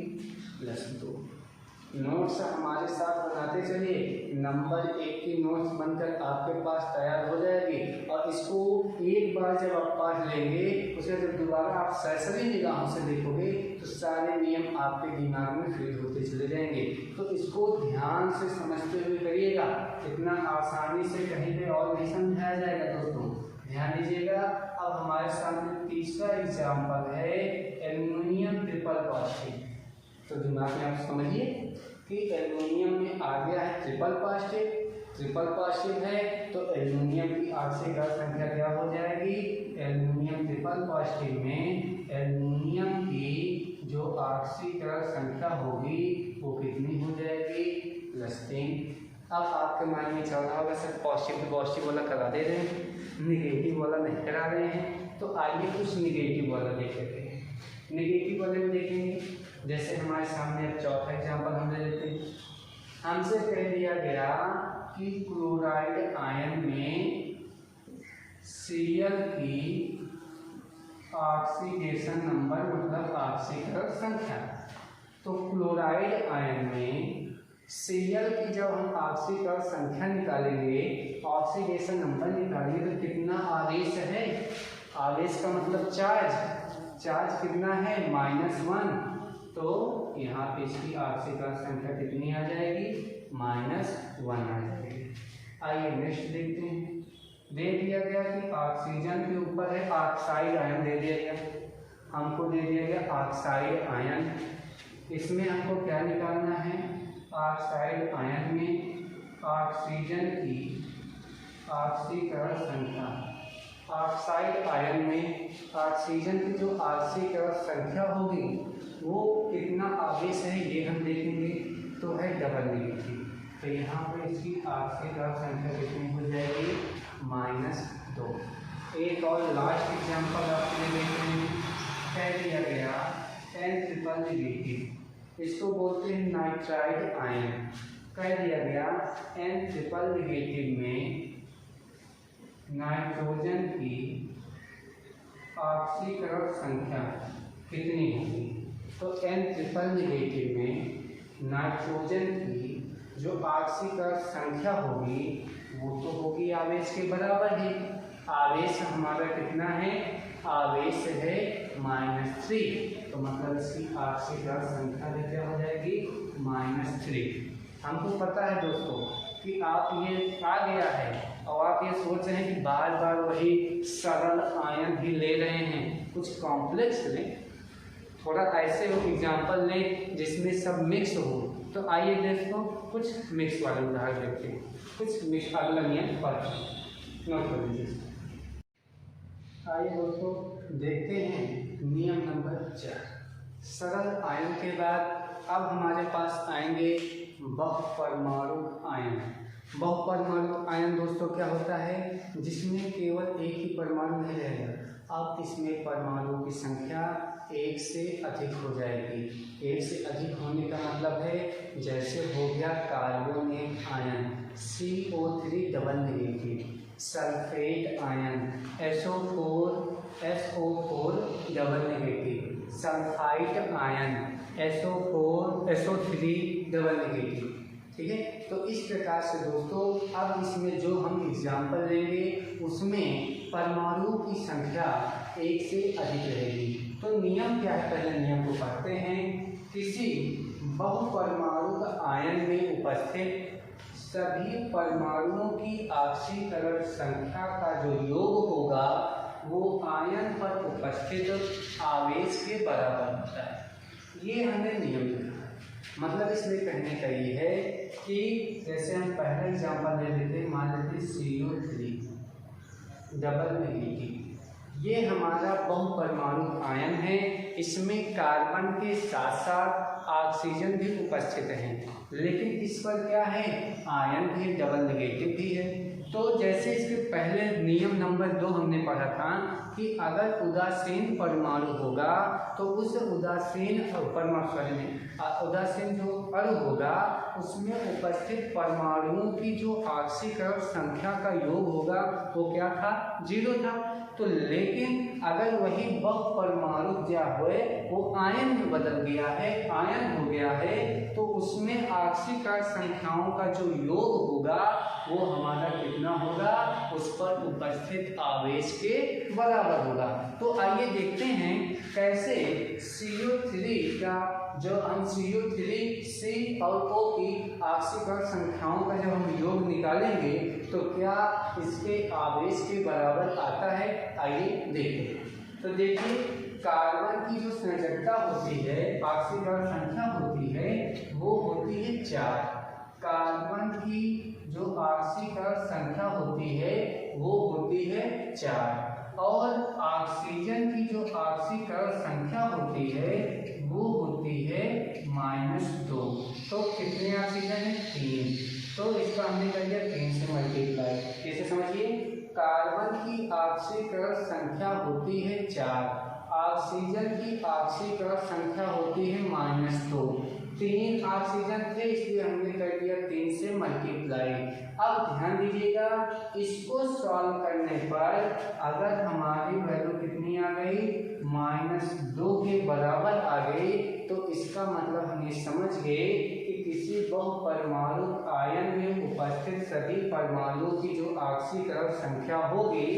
S1: +2। नोट्स हमारे साथ बनाते चलिए, नंबर 1 की नोट्स बनकर आपके पास तैयार हो जाएगी। और इसको एक बार जब आप पढ़ लेंगे, उसे जब दोबारा आप सरसरी निगाहों से देखोगे तो सारे नियम आपके दिमाग में फिट होते चले जाएंगे। तो इसको ध्यान से समझते हुए करिएगा, इतना आसानी से कहीं पे और नहीं समझाया जाएगा दोस्तों, ध्यान दीजिएगा। अब हमारे सामने तीसरा एग्जाम्पल है एल्युमिनियम ट्रिपल पॉजिटिव। तो दिमाग में आप समझिए कि एल्युमिनियम में आ गया है ट्रिपल पॉजिटिव है तो एल्युमिनियम की ऑक्सीकरण संख्या क्या हो जाएगी, एल्युमिनियम ट्रिपल पॉजिटिव में एल्युमिनियम की जो ऑक्सीकरण संख्या होगी वो कितनी हो जाएगी, +3। अब आपके माइंड में चल रहा होगा सर पॉजिटिव वाला करा दे रहे हैं, निगेटिव वाला नहीं करा रहे हैं। तो आइए कुछ निगेटिव वाला देख लेते हैं। निगेटिव वाले में देखेंगे, जैसे हमारे सामने अब चौथा एग्जाम्पल हम ले लेते हैं। हमसे कह दिया गया कि क्लोराइड आयन में Cl की ऑक्सीडेशन नंबर मतलब ऑक्सीकरण संख्या। तो क्लोराइड आयन में Cl की जब हम ऑक्सीकरण संख्या निकालेंगे, ऑक्सीडेशन नंबर निकालेंगे तो कितना आवेश है, आवेश का मतलब चार्ज कितना है, -1। तो यहाँ पे इसकी ऑक्सीकरण संख्या कितनी आ जाएगी, -1 आ जाएगी। आइए नेक्स्ट देखते हैं। दे दिया गया कि ऑक्सीजन के ऊपर है ऑक्साइड आयन, दे दिया गया हमको, दे दिया गया ऑक्साइड आयन। इसमें हमको क्या निकालना है, ऑक्साइड आयन में ऑक्सीजन की ऑक्सीकरण संख्या। ऑक्साइड आयन में ऑक्सीजन की जो ऑक्सीकरण संख्या होगी वो कितना आवेश है ये हम देखेंगे। तो है डबल नेगेटिव, तो यहाँ पर इसकी ऑक्सीकरण संख्या कितनी हो जाएगी, -2। एक और लास्ट एग्जाम्पल आपने देखे हैं, कह दिया गया N ट्रिपल नेगेटिव, इसको बोलते हैं नाइट्राइड आयन। कह दिया गया N ट्रिपल नेगेटिव में नाइट्रोजन की ऑक्सीकरण संख्या कितनी होगी। तो N ट्रिपल नेगेटिव में नाइट्रोजन की जो ऑक्सीकरण संख्या होगी वो तो होगी आवेश के बराबर ही। आवेश हमारा कितना है, आवेश है -3, तो मतलब इसकी ऑक्सीकरण संख्या भी क्या हो जाएगी, -3। हमको पता है दोस्तों कि आप ये आ गया है और आप ये सोच रहे हैं कि बार बार वही सरल आयन ही ले रहे हैं, कुछ कॉम्प्लेक्स लें, थोड़ा ऐसे हो एग्जाम्पल लें जिसमें सब मिक्स हो। तो आइए दोस्तों कुछ मिक्स वाले उदाहरण देखते हैं, कुछ मिक्स अगला नियम पर नोट कर लीजिए। आइए दोस्तों देखते हैं नियम नंबर 4। सरल आयन के बाद अब हमारे पास आएंगे बहुपरमाणु आयन। बहुपरमाणु आयन दोस्तों क्या होता है, जिसमें केवल एक ही परमाणु नहीं रहेगा, अब इसमें परमाणु की संख्या एक से अधिक हो जाएगी। एक से अधिक होने का मतलब है जैसे हो गया carbonate ion CO3 double negative, sulphate ion SO4 double negative, sulphide ion SO3 double negative. ठीक है, तो इस प्रकार से दोस्तों अब इसमें जो हम एग्जाम्पल लेंगे उसमें परमाणु की संख्या एक से अधिक रहेगी। तो नियम क्या है, पहले नियम को पढ़ते हैं। किसी बहुपरमाणु आयन में उपस्थित सभी परमाणुओं की ऑक्सीकरण संख्या का जो योग होगा वो आयन पर उपस्थित आवेश के बराबर होता है। ये हमें नियम लिखा है, मतलब इसमें कहने का ये है कि जैसे हम पहला एग्जाम्पल ले लेते हैं, मान लेते CO3 डबल नेगेटिव, ये हमारा बहुपरमाणु आयन है। इसमें कार्बन के साथ साथ ऑक्सीजन भी उपस्थित हैं। लेकिन इस पर क्या है, आयन भी, डबल नेगेटिव भी है। तो जैसे इसके पहले नियम नंबर 2 हमने पढ़ा था कि अगर उदासीन परमाणु होगा तो उस उदासीन जो अणु होगा उसमें उपस्थित परमाणुओं की जो ऑक्सीकरण संख्या का योग होगा वो क्या था, 0 था। तो लेकिन अगर वही बहु परमाणु क्या हुए वो आयन में बदल गया है, आयन हो गया है, तो उसमें ऑक्सीकरण संख्याओं का जो योग होगा वो हमारा कितना होगा, उस पर उपस्थित आवेश के बराबर होगा। तो आइए देखते हैं कैसे CO3 का जो हम CO3 C और O की ऑक्सीकरण संख्याओं का जब हम योग निकालेंगे तो क्या इसके आवेश के बराबर आता है, आइए देखें। तो देखिए कार्बन की जो संयोजकता होती है, ऑक्सीकरण संख्या होती है वो होती है 4। कार्बन की जो ऑक्सीकरण संख्या होती है वो होती है 4 और ऑक्सीजन की जो ऑक्सीकरण संख्या होती है वो होती है -2। तो कितने ऑक्सीजन है, 3। तो इसका हमने कर दिया 3 से मल्टीप्लाई। कैसे समझिए, कार्बन की ऑक्सीकरण संख्या होती है 4, ऑक्सीजन की ऑक्सीकरण संख्या होती है -2। 3 ऑक्सीजन थे इसलिए हमने कर दिया 3 से मल्टीप्लाई। अब ध्यान दीजिएगा, इसको सॉल्व करने पर अगर हमारी वैल्यू कितनी आ गई, -2 के बराबर आ गई, तो इसका मतलब हम ये समझ गए कि किसी बहुपरमाणु आयन में उपस्थित सभी परमाणुओं की जो ऑक्सीकरण संख्या होगी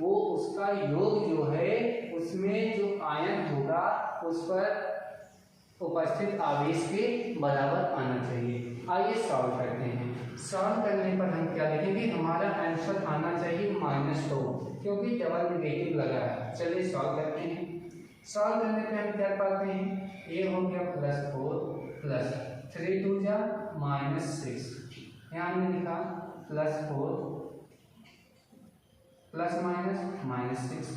S1: वो उसका योग जो है उसमें जो आयन होगा उस पर उपस्थित आवेश के बराबर आना चाहिए। आइए सॉल्व करते हैं। सॉल्व करने पर हम क्या लिखेंगे, हमारा आंसर आना चाहिए -2 क्योंकि डबल नेगेटिव लगा है। चलिए सॉल्व करते हैं। सॉल्व करने पे हम क्या पाते हैं, ये हो गया +4 प्लस 3 2 जा -6, यहाँ हमने लिखा +4 प्लस माइनस -6।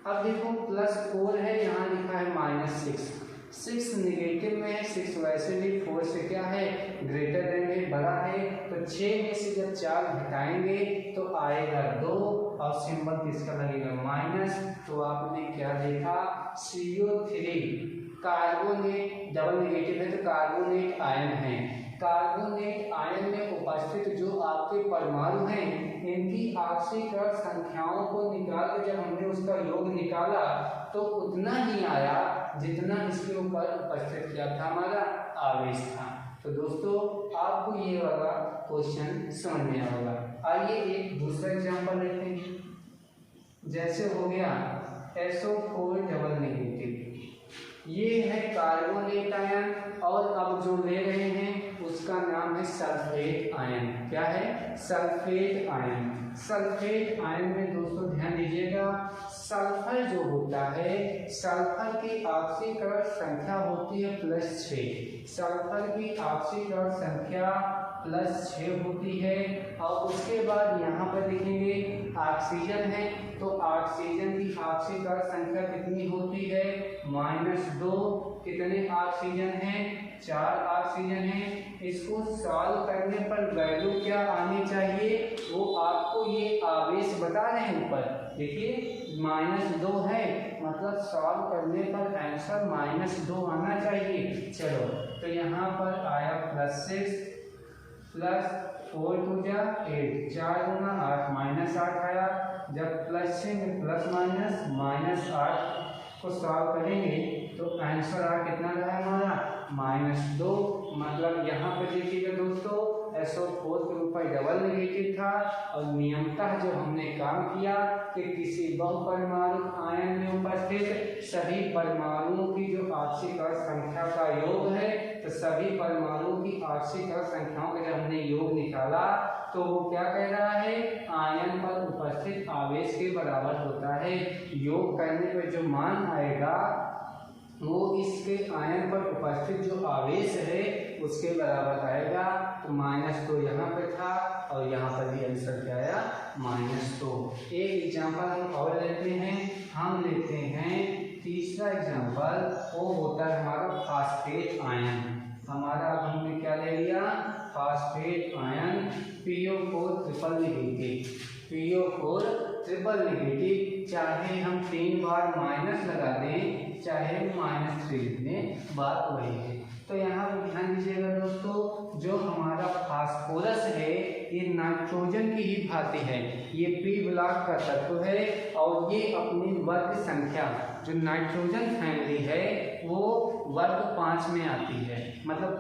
S1: अब देखो +4 है, यहाँ लिखा है -6, 6 निगेटिव में है, 6 वैसे भी 4 से क्या है, ग्रेटर देन है, बड़ा है। तो 6 में से जब 4 घटाएंगे तो आएगा 2 और सिंबल किसका लगेगा, माइनस। तो आपने क्या देखा, CO3 कार्बोनेट, डबल नेगेटिव है तो कार्बोनेट आयन है। कार्बोनेट आयन में उपस्थित जो आपके परमाणु हैं इनकी ऑक्सीकरण संख्याओं को निकाल कर जब हमने उसका योग निकाला तो उतना ही आया जितना इसके ऊपर उपस्थित क्या था, हमारा आवेश था। तो दोस्तों आपको ये वाला क्वेश्चन समझ में आया होगा। आइए एक दूसरा एग्जांपल लेते हैं। जैसे हो गया SO4 डबल नेगेटिव, ये है कार्बोनेट आयन और अब जो ले रहे हैं उसका नाम है सल्फेट आयन। क्या है, सल्फेट आयन। सल्फेट आयन में दोस्तों ध्यान दीजिएगा, सल्फर जो होता है, सल्फर की ऑक्सीकरण संख्या होती है +6। सल्फर की ऑक्सीकरण संख्या +6 होती है और उसके बाद यहाँ पर लिखेंगे ऑक्सीजन है तो ऑक्सीजन की ऑक्सीकरण संख्या कितनी होती है, -2। कितने ऑक्सीजन हैं, 4 ऑक्सीजन हैं। इसको सॉल्व करने पर वैल्यू क्या आनी चाहिए, वो आपको ये आवेश बता रहे हैं ऊपर। देखिए -2 है मतलब सॉल्व करने पर आंसर -2 आना चाहिए। चलो तो यहाँ पर आया +6 प्लस 4 2 जा 8, 4 गुना 8 -8 आया। जब +6 में प्लस -8 को सॉल्व करेंगे तो आंसर आ कितना रहा हमारा, -2। मतलब यहाँ पर देखिएगा दोस्तों SO4 के ऊपर डबल नेगेटिव था और नियमतः जो हमने काम किया कि किसी बहुपरमाणु आयन में उपस्थित सभी परमाणुओं की जो ऑक्सीकरण संख्या का योग है तो सभी परमाणुओं की ऑक्सीकरण संख्याओं का जब हमने योग निकाला तो वो क्या कह रहा है, आयन पर उपस्थित आवेश के बराबर होता है। योग करने पर जो मान आएगा वो इसके आयन पर उपस्थित जो आवेश है उसके बराबर आएगा। तो -2 यहाँ पे था और यहाँ पर भी आंसर क्या आया, -2। एक एग्जांपल हम और लेते हैं। हम लेते हैं तीसरा एग्जांपल, वो होता है हमारा फास्फेट आयन। हमारा अब हमने क्या ले लिया, phosphate ion PO4 triple negative, PO4 triple negative, चाहे हम 3 बार माइनस लगा दें चाहे -3 लिख दें, बात वही है। तो यहाँ पर ध्यान दीजिएगा दोस्तों, जो हमारा फास्फोरस है ये नाइट्रोजन की ही भांति है, ये पी ब्लॉक का तत्व है और ये अपनी वर्ग संख्या जो नाइट्रोजन फैमिली है वो वर्ग 5 में आती है, मतलब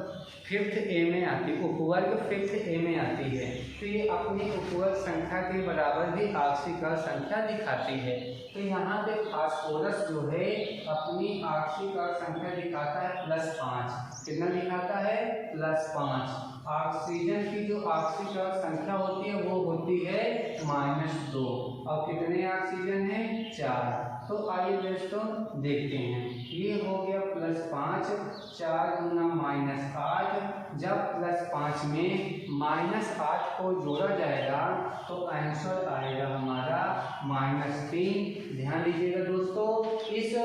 S1: 5th A में आती है, उपवर्ग 5th A में आती है। तो ये अपनी उपवर्ग संख्या के बराबर भी आक्सीकरण संख्या दिखाती है। तो यहाँ पे फास्फोरस जो है अपनी आक्सीकरण संख्या दिखाता है +5। कितना दिखाता है, +5। ऑक्सीजन की जो ऑक्सीकरण संख्या होती है वो होती है -2 और कितने ऑक्सीजन है, 4। तो आइए दोस्तों देखते हैं, ये हो गया +5, 4 गुना -8, जब +5 में -8 को जोड़ा जाएगा तो आंसर आएगा हमारा -3। ध्यान दीजिएगा दोस्तों, इस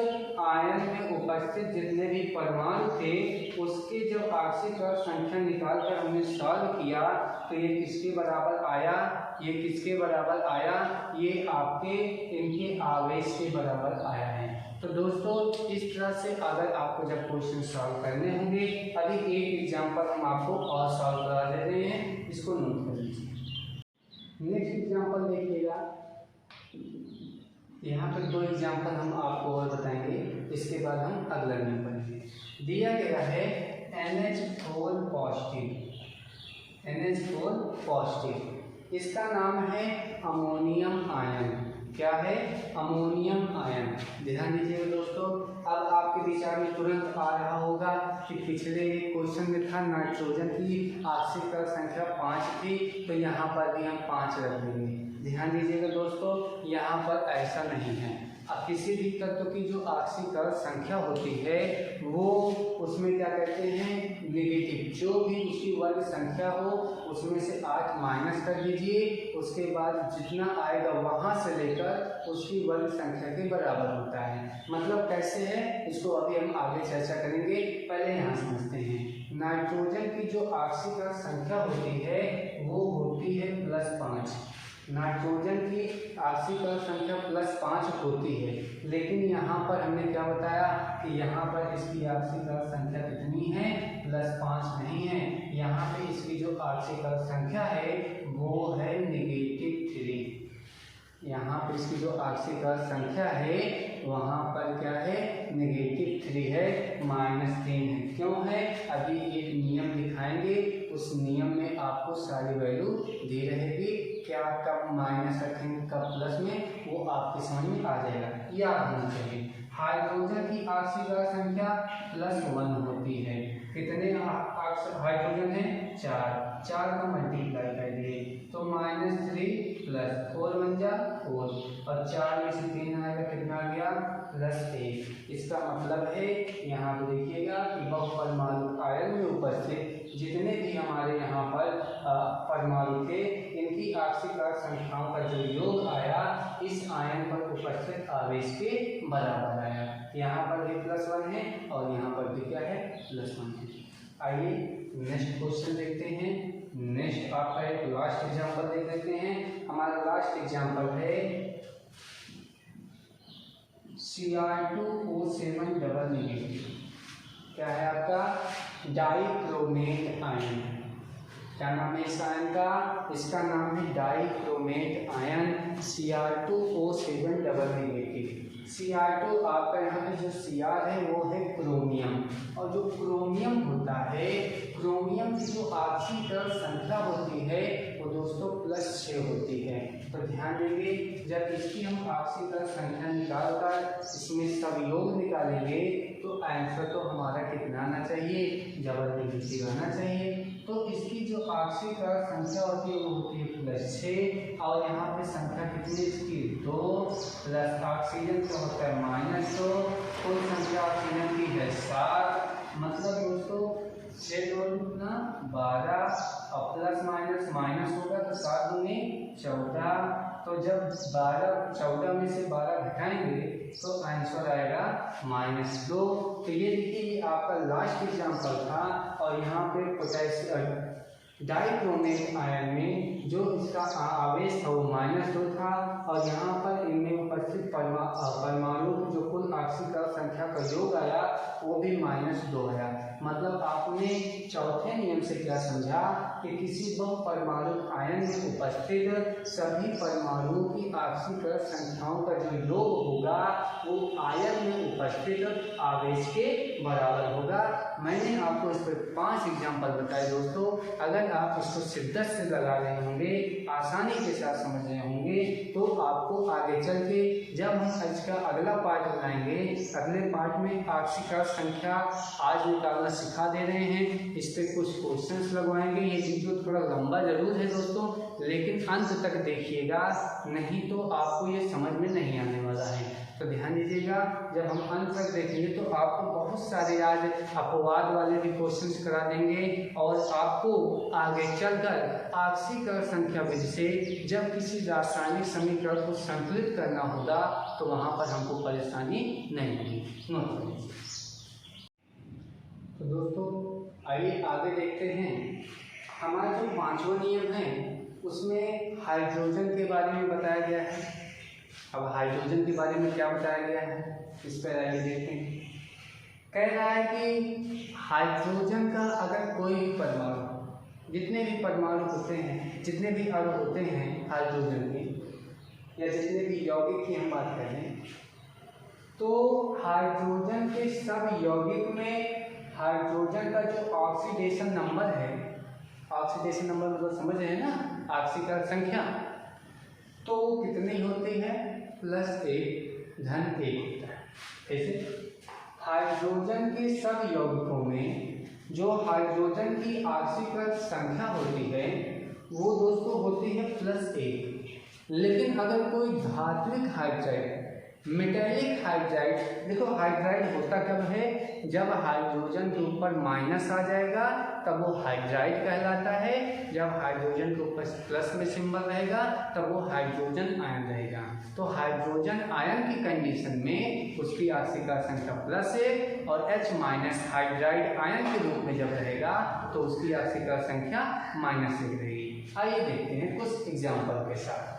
S1: आयन में उपस्थित जितने भी परमाणु थे उसके जब ऑक्सीकरण संख्या निकाल कर हमने सॉल्व किया तो ये किसके बराबर आया, ये किसके बराबर आया, ये आपके इनके आवेश के बराबर आया है। तो दोस्तों इस तरह से अगर आपको जब क्वेश्चन सॉल्व करने होंगे, अभी एक एग्जांपल हम आपको और सॉल्व करा दे रहे हैं, इसको नोट कर लीजिए। नेक्स्ट एग्जांपल देखिएगा, यहाँ पर 2 एग्जांपल हम आपको और बताएंगे, इसके बाद हम अगला नियम पढ़ेंगे। दिया गया है NH4 पॉजिटिव, NH4 पॉजिटिव, इसका नाम है अमोनियम आयन। क्या है, अमोनियम आयन। ध्यान दीजिएगा दोस्तों, अब आपके विचार में तुरंत आ रहा होगा कि पिछले क्वेश्चन में था नाइट्रोजन की ऑक्सीकरण संख्या 5 थी, तो यहाँ पर भी हम 5 रख देंगे। ध्यान दीजिएगा दोस्तों, यहाँ पर ऐसा नहीं है। अब किसी भी तत्व की जो ऑक्सीकरण संख्या होती है वो उसमें क्या कहते हैं, नेगेटिव। जो भी उसकी वर्ग संख्या हो उसमें से 8 माइनस कर दीजिए, उसके बाद जितना आएगा वहाँ से लेकर उसकी वर्ग संख्या के बराबर होता है। मतलब कैसे है इसको अभी हम आगे चर्चा करेंगे, पहले यहाँ समझते हैं। नाइट्रोजन की जो ऑक्सीकरण संख्या होती है वो होती है +5। नाइट्रोजन की ऑक्सीकरण संख्या +5 होती है, लेकिन यहाँ पर हमने क्या बताया कि यहाँ पर इसकी ऑक्सीकरण संख्या कितनी है, +5 नहीं है। यहाँ पे इसकी जो ऑक्सीकरण संख्या है वो है -3। यहाँ पे इसकी जो ऑक्सीकरण संख्या है वहाँ पर क्या है, -3 है, -3 है। क्यों है, अभी एक नियम दिखाएंगे, उस नियम में आपको सारी वैल्यू दी रहेगी। क्या कब माइनस रखेंगे कब प्लस में, वो आपके समझ में आ जाएगा, याद होना चाहिए। हाइड्रोजन की ऑक्सीकरण संख्या +1 होती है। कितने हाइड्रोजन है, 4 का मल्टीप्लाई कर दिए तो -3 + 4 बन जा 4, और 4 में से 3 आएगा, कितना आ गया, +1। इसका मतलब है यहाँ पे देखिएगा कि बहुपरमाणु आयन में उपस्थित जितने भी हमारे यहाँ पर परमाणु थे इनकी ऑक्सीकरण संख्याओं का जो योग आया इस आयन पर उपस्थित आवेश के बराबर आया। यहाँ पर भी +1 है और यहाँ पर भी क्या है, +1 है। आइए नेक्स्ट क्वेश्चन देखते हैं। नेक्स्ट आपका एक लास्ट एग्जांपल देख लेते हैं। हमारा लास्ट एग्जांपल है Cr2O7 डबल नेगेटिव। क्या है आपका, डाइक्रोमेट आयन। क्या नाम है इस आयन का, इसका नाम है dichromate ion Cr2O7 double negative. Cr2 आपका यहाँ पे जो Cr है वो है क्रोमियम, और जो क्रोमियम होता है, क्रोमियम की जो ऑक्सीकरण संख्या होती है वो दोस्तों +6 होती है। तो ध्यान देंगे, जब इसकी हम ऑक्सीकरण संख्या निकालकर इसमें सब योग निकालेंगे तो आंसर तो हमारा कितना आना चाहिए, डबल नेगेटिव आना चाहिए। तो इसकी जो ऑक्सीकरण संख्या होती है वो होती है +6, और यहाँ पे संख्या कितनी इसकी 2, प्लस ऑक्सीजन का होता है -2, कुल संख्या ऑक्सीजन की है 7। मतलब दोस्तों 6 2 कितना 12, और प्लस माइनस होगा तो 7 दूनी 14। तो जब 14 में से 12 घटाएंगे तो आंसर आएगा -2। तो ये देखिए ये आपका लास्ट एग्जाम्पल था और यहाँ पे पोटेशियम डाइक्रोमेट आयन में जो इसका आवेश था वो -2 था, और यहाँ पर इनमें उपस्थित परमाणु की जो कुल आक्सीकरण संख्या का योग आया वो भी -2 आया। मतलब आपने चौथे नियम से क्या समझा कि किसी बहु परमाणु आयन में उपस्थित सभी परमाणुओं की आक्सीकरण संख्याओं का जो योग होगा वो आयन में उपस्थित आवेश के बराबर होगा। मैंने आपको इस पर 5 एग्जाम्पल बताए दोस्तों। अगर आप इसको शिद्दत से लगा रहे होंगे, आसानी के साथ समझ रहे होंगे, तो आपको आगे चल के जब हम इसका अगला पार्ट बनाएंगे, अगले पार्ट में आक्सीकरण संख्या आज निकालना सिखा दे रहे हैं। इस पर कुछ क्वेश्चंस लगवाएंगे। ये वीडियो थोड़ा लंबा जरूर है दोस्तों, लेकिन अंत तक देखिएगा, नहीं तो आपको ये समझ में नहीं आने वाला है। तो ध्यान दीजिएगा, जब हम अंत तक देखेंगे तो आपको बहुत सारे आज अपवाद वाले भी क्वेश्चंस करा देंगे, और आपको आगे चलकर आक्सीकरण संख्या विधि से जब किसी रासायनिक समीकरण को संतुलित करना होगा तो वहाँ पर हमको परेशानी नहीं होगी। तो दोस्तों आइए आगे देखते हैं। हमारा जो 5वां नियम है उसमें हाइड्रोजन के बारे में बताया गया है। अब हाइड्रोजन के बारे में क्या बताया गया है, इस पर आइए देखते हैं। कह रहा है कि हाइड्रोजन का अगर कोई भी परमाणु, जितने भी परमाणु होते हैं, जितने भी अणु होते हैं हाइड्रोजन के, या जितने भी यौगिक की हम बात करें, तो हाइड्रोजन के सब यौगिक में हाइड्रोजन का जो ऑक्सीडेशन नंबर है, ऑक्सीडेशन नंबर मतलब समझ रहे हैं ना, ऑक्सीकरण संख्या, तो वो कितनी होती है, +1 धन 1 होता है। ऐसे हाइड्रोजन के सब यौगिकों में जो हाइड्रोजन की ऑक्सीकरण संख्या होती है वो दोस्तों होती है +1। लेकिन अगर कोई धात्विक हाइड्राइड, मेटेलिक हाइड्राइड, देखो हाइड्राइड होता कब है, जब हाइड्रोजन के ऊपर माइनस आ जाएगा तब वो हाइड्राइड कहलाता है, जब हाइड्रोजन के ऊपर प्लस में सिंबल रहेगा तब वो हाइड्रोजन आयन रहेगा। तो हाइड्रोजन आयन की कंडीशन में उसकी ऑक्सीकरण संख्या +1 और H- हाइड्राइड आयन के रूप में जब रहेगा तो उसकी ऑक्सीकरण संख्या -1 रहेगी। आइए देखते हैं कुछ एग्जाम्पल के साथ।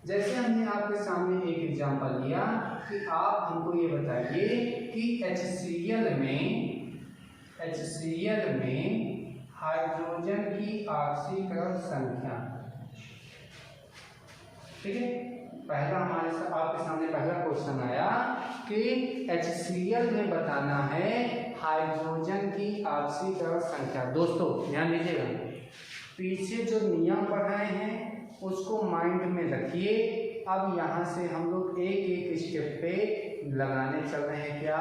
S1: जैसे हमने आपके सामने एक एग्जाम्पल लिया कि आप हमको ये बताइए कि HCl में हाइड्रोजन की ऑक्सीकरण संख्या, ठीक है। पहला हमारे साथ आपके सामने पहला क्वेश्चन आया कि HCl में बताना है हाइड्रोजन की ऑक्सीकरण संख्या। दोस्तों ध्यान दीजिएगा, पीछे जो नियम पढ़ाए हैं उसको माइंड में रखिए। अब यहाँ से हम लोग एक एक स्टेप पे लगाने चल रहे हैं, क्या,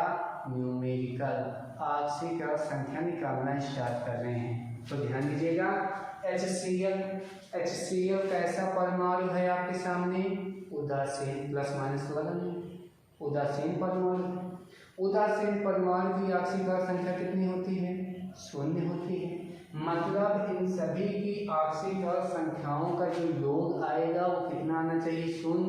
S1: न्यूमेरिकल ऑक्सीकरण संख्या निकालना स्टार्ट कर रहे हैं। तो ध्यान दीजिएगा, HCl कैसा परमाणु है आपके सामने, उदासीन, ± लगाना, उदासीन परमाणु। उदासीन परमाणु की ऑक्सीकरण संख्या कितनी होती है, 0 होती है। मतलब इन सभी की ऑक्सीकरण संख्याओं का जो योग आएगा वो कितना आना चाहिए, 0।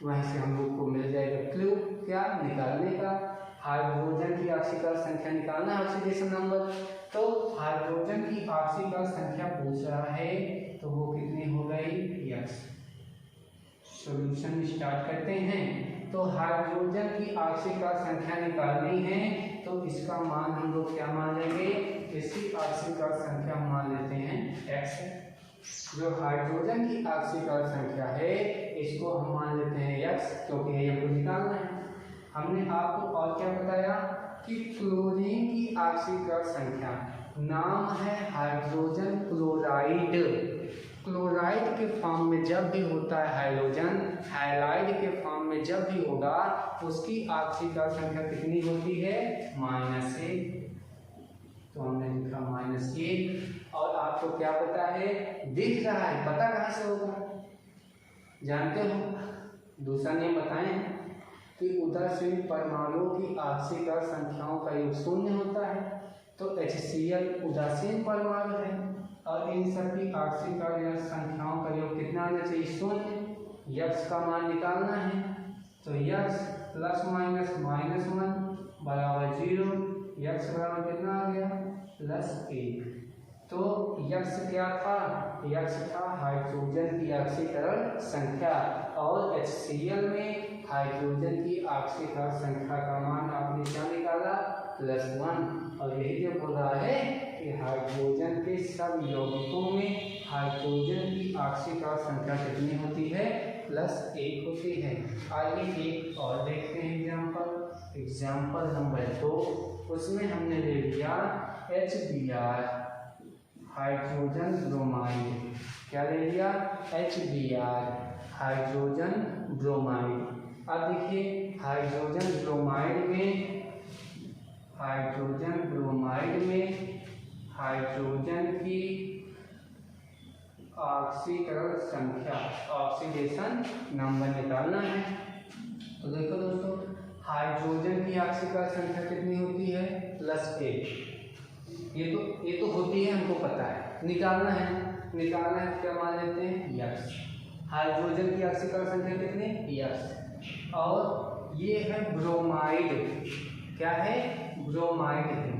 S1: वहीं से हम लोग को मिल जाएगा क्लू, क्या निकालने का, हाइड्रोजन की ऑक्सीकरण संख्या निकालना है, ऑक्सीडेशन नंबर। तो हाइड्रोजन की ऑक्सीकरण संख्या पूछ रहा है तो वो कितनी हो गई, X। सॉल्यूशन स्टार्ट करते हैं। तो हाइड्रोजन की ऑक्सीकरण संख्या निकालनी है तो इसका मान हम लोग क्या मान लेंगे, इसकी ऑक्सीकरण संख्या मान लेते हैं X। जो हाइड्रोजन की ऑक्सीकरण संख्या है इसको हम मान लेते हैं X, क्योंकि ये हमको निकालना है। हमने आपको और क्या बताया कि क्लोरीन की ऑक्सीकरण संख्या, नाम है हाइड्रोजन क्लोराइड। क्लोराइड के फॉर्म में जब भी होता है हाइड्रोजन, हाइलाइड के फॉर्म में जब भी होगा उसकी ऑक्सीकरण संख्या कितनी होती है, -1। तो हमने लिखा -1। और आपको क्या पता है, दिख रहा है, पता कहाँ से होगा, जानते हो, दूसरा नियम बताएं कि उदासीन परमाणुओं की ऑक्सीकरण संख्याओं का योग 0 होता है। तो HCl उदासीन परमाणु है और इन सबकी ऑक्सीकरण संख्याओं का योग कितना आना चाहिए, 0। X का मान निकालना है तो X ±(-1) = 0। X बराबर कितना आ गया, +1। तो यक्स क्या था? यक्स था हाइड्रोजन की ऑक्सीकरण संख्या, और HCl में हाइड्रोजन की ऑक्सीकरण संख्या का मान आपने क्या निकाला? +1। और यही जो बोल रहा है कि हाइड्रोजन के सब यौगिकों में हाइड्रोजन की ऑक्सीकरण संख्या कितनी होती है? +1 होती है। आइए एक और देखते हैं एग्जाम्पल नंबर 2। उसमें हमने ले लिया HBr हाइड्रोजन ब्रोमाइड। क्या ले लिया? HBr hydrogen bromide. अब देखिए हाइड्रोजन ब्रोमाइड में हाइड्रोजन की ऑक्सीकरण संख्या, ऑक्सीडेशन नंबर निकालना है। तो देखो दोस्तों, हाइड्रोजन की ऑक्सीकरण संख्या कितनी होती है? +1। ये तो होती है, हमको पता है। निकालना है क्या मान लेते हैं? यक्स। हाइड्रोजन की ऑक्सीकरण संख्या कितनी? यक्स। और ये है ब्रोमाइड। क्या है? ब्रोमाइड है।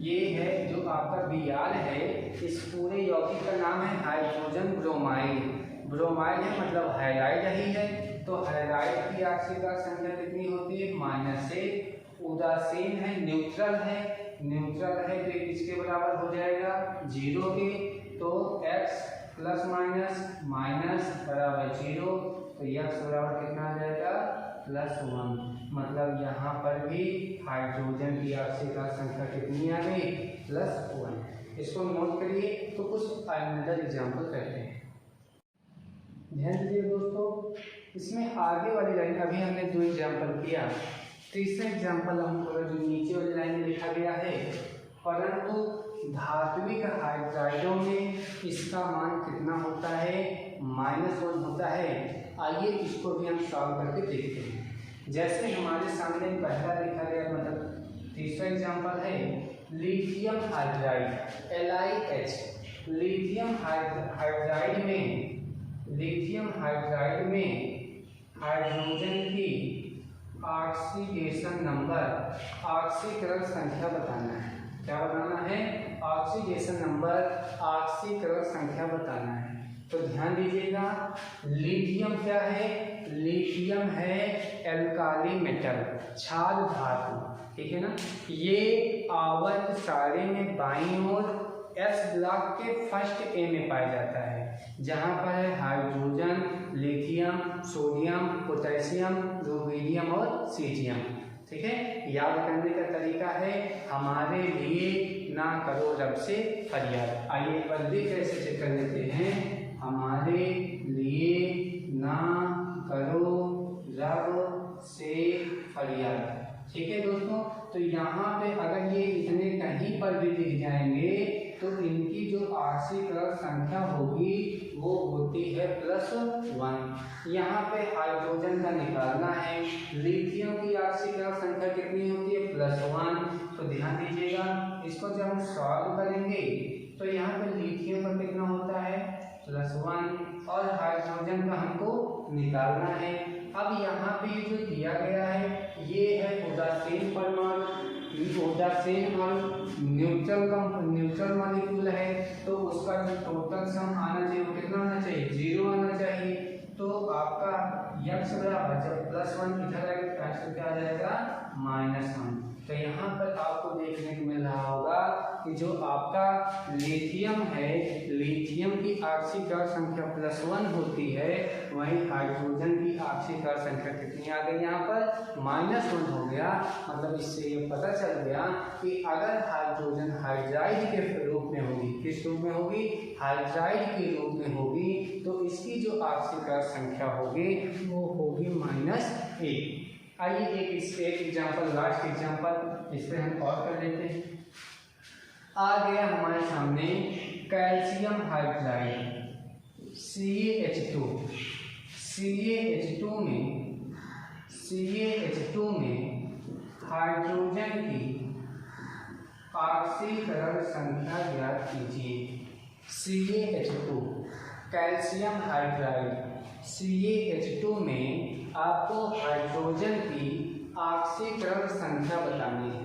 S1: ये है जो आपका Br है, इस पूरे यौगिक का नाम है हाइड्रोजन ब्रोमाइड। ब्रोमाइड है मतलब हाइड्राइड ही है, तो हाइड्राइड की ऑक्सीकरण संख्या कितनी होती है? -1। उदासीन है, न्यूट्रल है तो किसके बराबर हो जाएगा? 0 के। तो x ± बराबर 0, तो x बराबर कितना आ जाएगा? +1। मतलब यहाँ पर भी हाइड्रोजन की ऑक्सीकरण संख्या कितनी आ गई? +1। इसको नोट करिए। तो कुछ अनदर एग्जाम्पल करते हैं। ध्यान दीजिए दोस्तों, इसमें आगे वाली लाइन, अभी हमने 2 एग्जाम्पल किया, तीसरा एग्जाम्पल हम थोड़ा जो नीचे वाली लाइन में लिखा गया है, परंतु धात्विक हाइड्राइडों में इसका मान कितना होता है? -1 होता है। आइए इसको भी हम सॉल्व करके देखते हैं। जैसे हमारे सामने पहला लिखा गया, मतलब तीसरा एग्जाम्पल है lithium hydride LiH। Lithium hydride में हाइड्रोजन की ऑक्सीडेशन नंबर, ऑक्सीकरण संख्या बताना है। क्या बताना है? ऑक्सीडेशन नंबर, ऑक्सीकरण संख्या बताना है। तो ध्यान दीजिएगा, लिथियम क्या है? लिथियम है एल्काली मेटल, क्षार धातु, ठीक है ना। ये आवर्त सारे में बाईं ओर S ब्लॉक के फर्स्ट A में पाया जाता है, जहाँ पर है hydrogen, lithium, sodium, potassium, rubidium और सीजियम। ठीक है, याद करने का तरीका है हमारे लिए ना करो रब से फरियाद। आइए एक बार लिख कैसे चेक कर लेते हैं, हमारे लिए ना करो रब से फरियाद। ठीक है दोस्तों, तो यहाँ पे अगर ये इतने कहीं पर भी दिख जाएंगे तो इनकी जो ऑक्सीकरण संख्या होगी वो होती है +1। यहाँ पे हाइड्रोजन का निकालना है, लिथियम की ऑक्सीकरण संख्या कितनी होती है? +1। तो ध्यान दीजिएगा, इसको जब हम सॉल्व करेंगे तो यहाँ पे लिथियम का कितना होता है? +1, और हाइड्रोजन का हमको निकालना है। अब यहाँ पे जो दिया गया है ये है उदासीन परमाणु, उदासीन और न्यूट्रल मॉलिक्यूल है, तो उसका जो टोटल सम आना चाहिए वो कितना आना चाहिए? 0 आना चाहिए। तो आपका यक्स बराबर जब +1 इधर आएगा तो क्या आ जाएगा? -1। तो यहाँ पर आपको देखने को मिल रहा होगा कि जो आपका लिथियम है, लिथियम की ऑक्सीकरण संख्या +1 होती है, वहीं हाइड्रोजन की ऑक्सीकरण संख्या कितनी आ गई? यहाँ पर -1 हो गया। मतलब इससे ये पता चल गया कि अगर हाइड्रोजन हाइड्राइड के रूप में होगी, किस रूप में होगी? हाइड्राइड के रूप में होगी, तो इसकी जो ऑक्सीकरण संख्या होगी वो होगी -1। आइए एक एग्जाम्पल, लास्ट एग्जाम्पल इस पर हम और कर लेते हैं। आ गया हमारे सामने कैल्शियम हाइड्राइड CaH2। CaH2 में हाइड्रोजन की ऑक्सीकरण संख्या ज्ञात कीजिए। CaH2 कैल्शियम हाइड्राइड CaH2 में आपको हाइड्रोजन की ऑक्सीकरण संख्या बतानी है।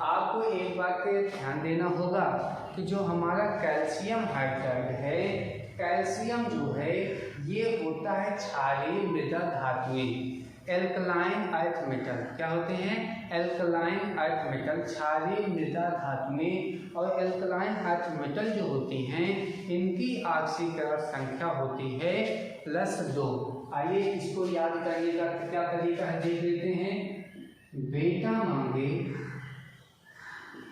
S1: आपको एक बात पे ध्यान देना होगा कि जो हमारा कैल्शियम हाइड्राइड है, कैल्शियम जो है ये होता है क्षारीय मृदा धातुएं, एल्कलाइन अर्थ मेटल। क्या होते हैं? एल्कलाइन अर्थ मेटल, क्षारीय मृदा धातुएं। और एल्कलाइन अर्थ मेटल जो होती हैं इनकी ऑक्सीकरण संख्या होती है +2। आइए इसको याद करने का क्या तरीका है देख लेते हैं। बेटा मांगे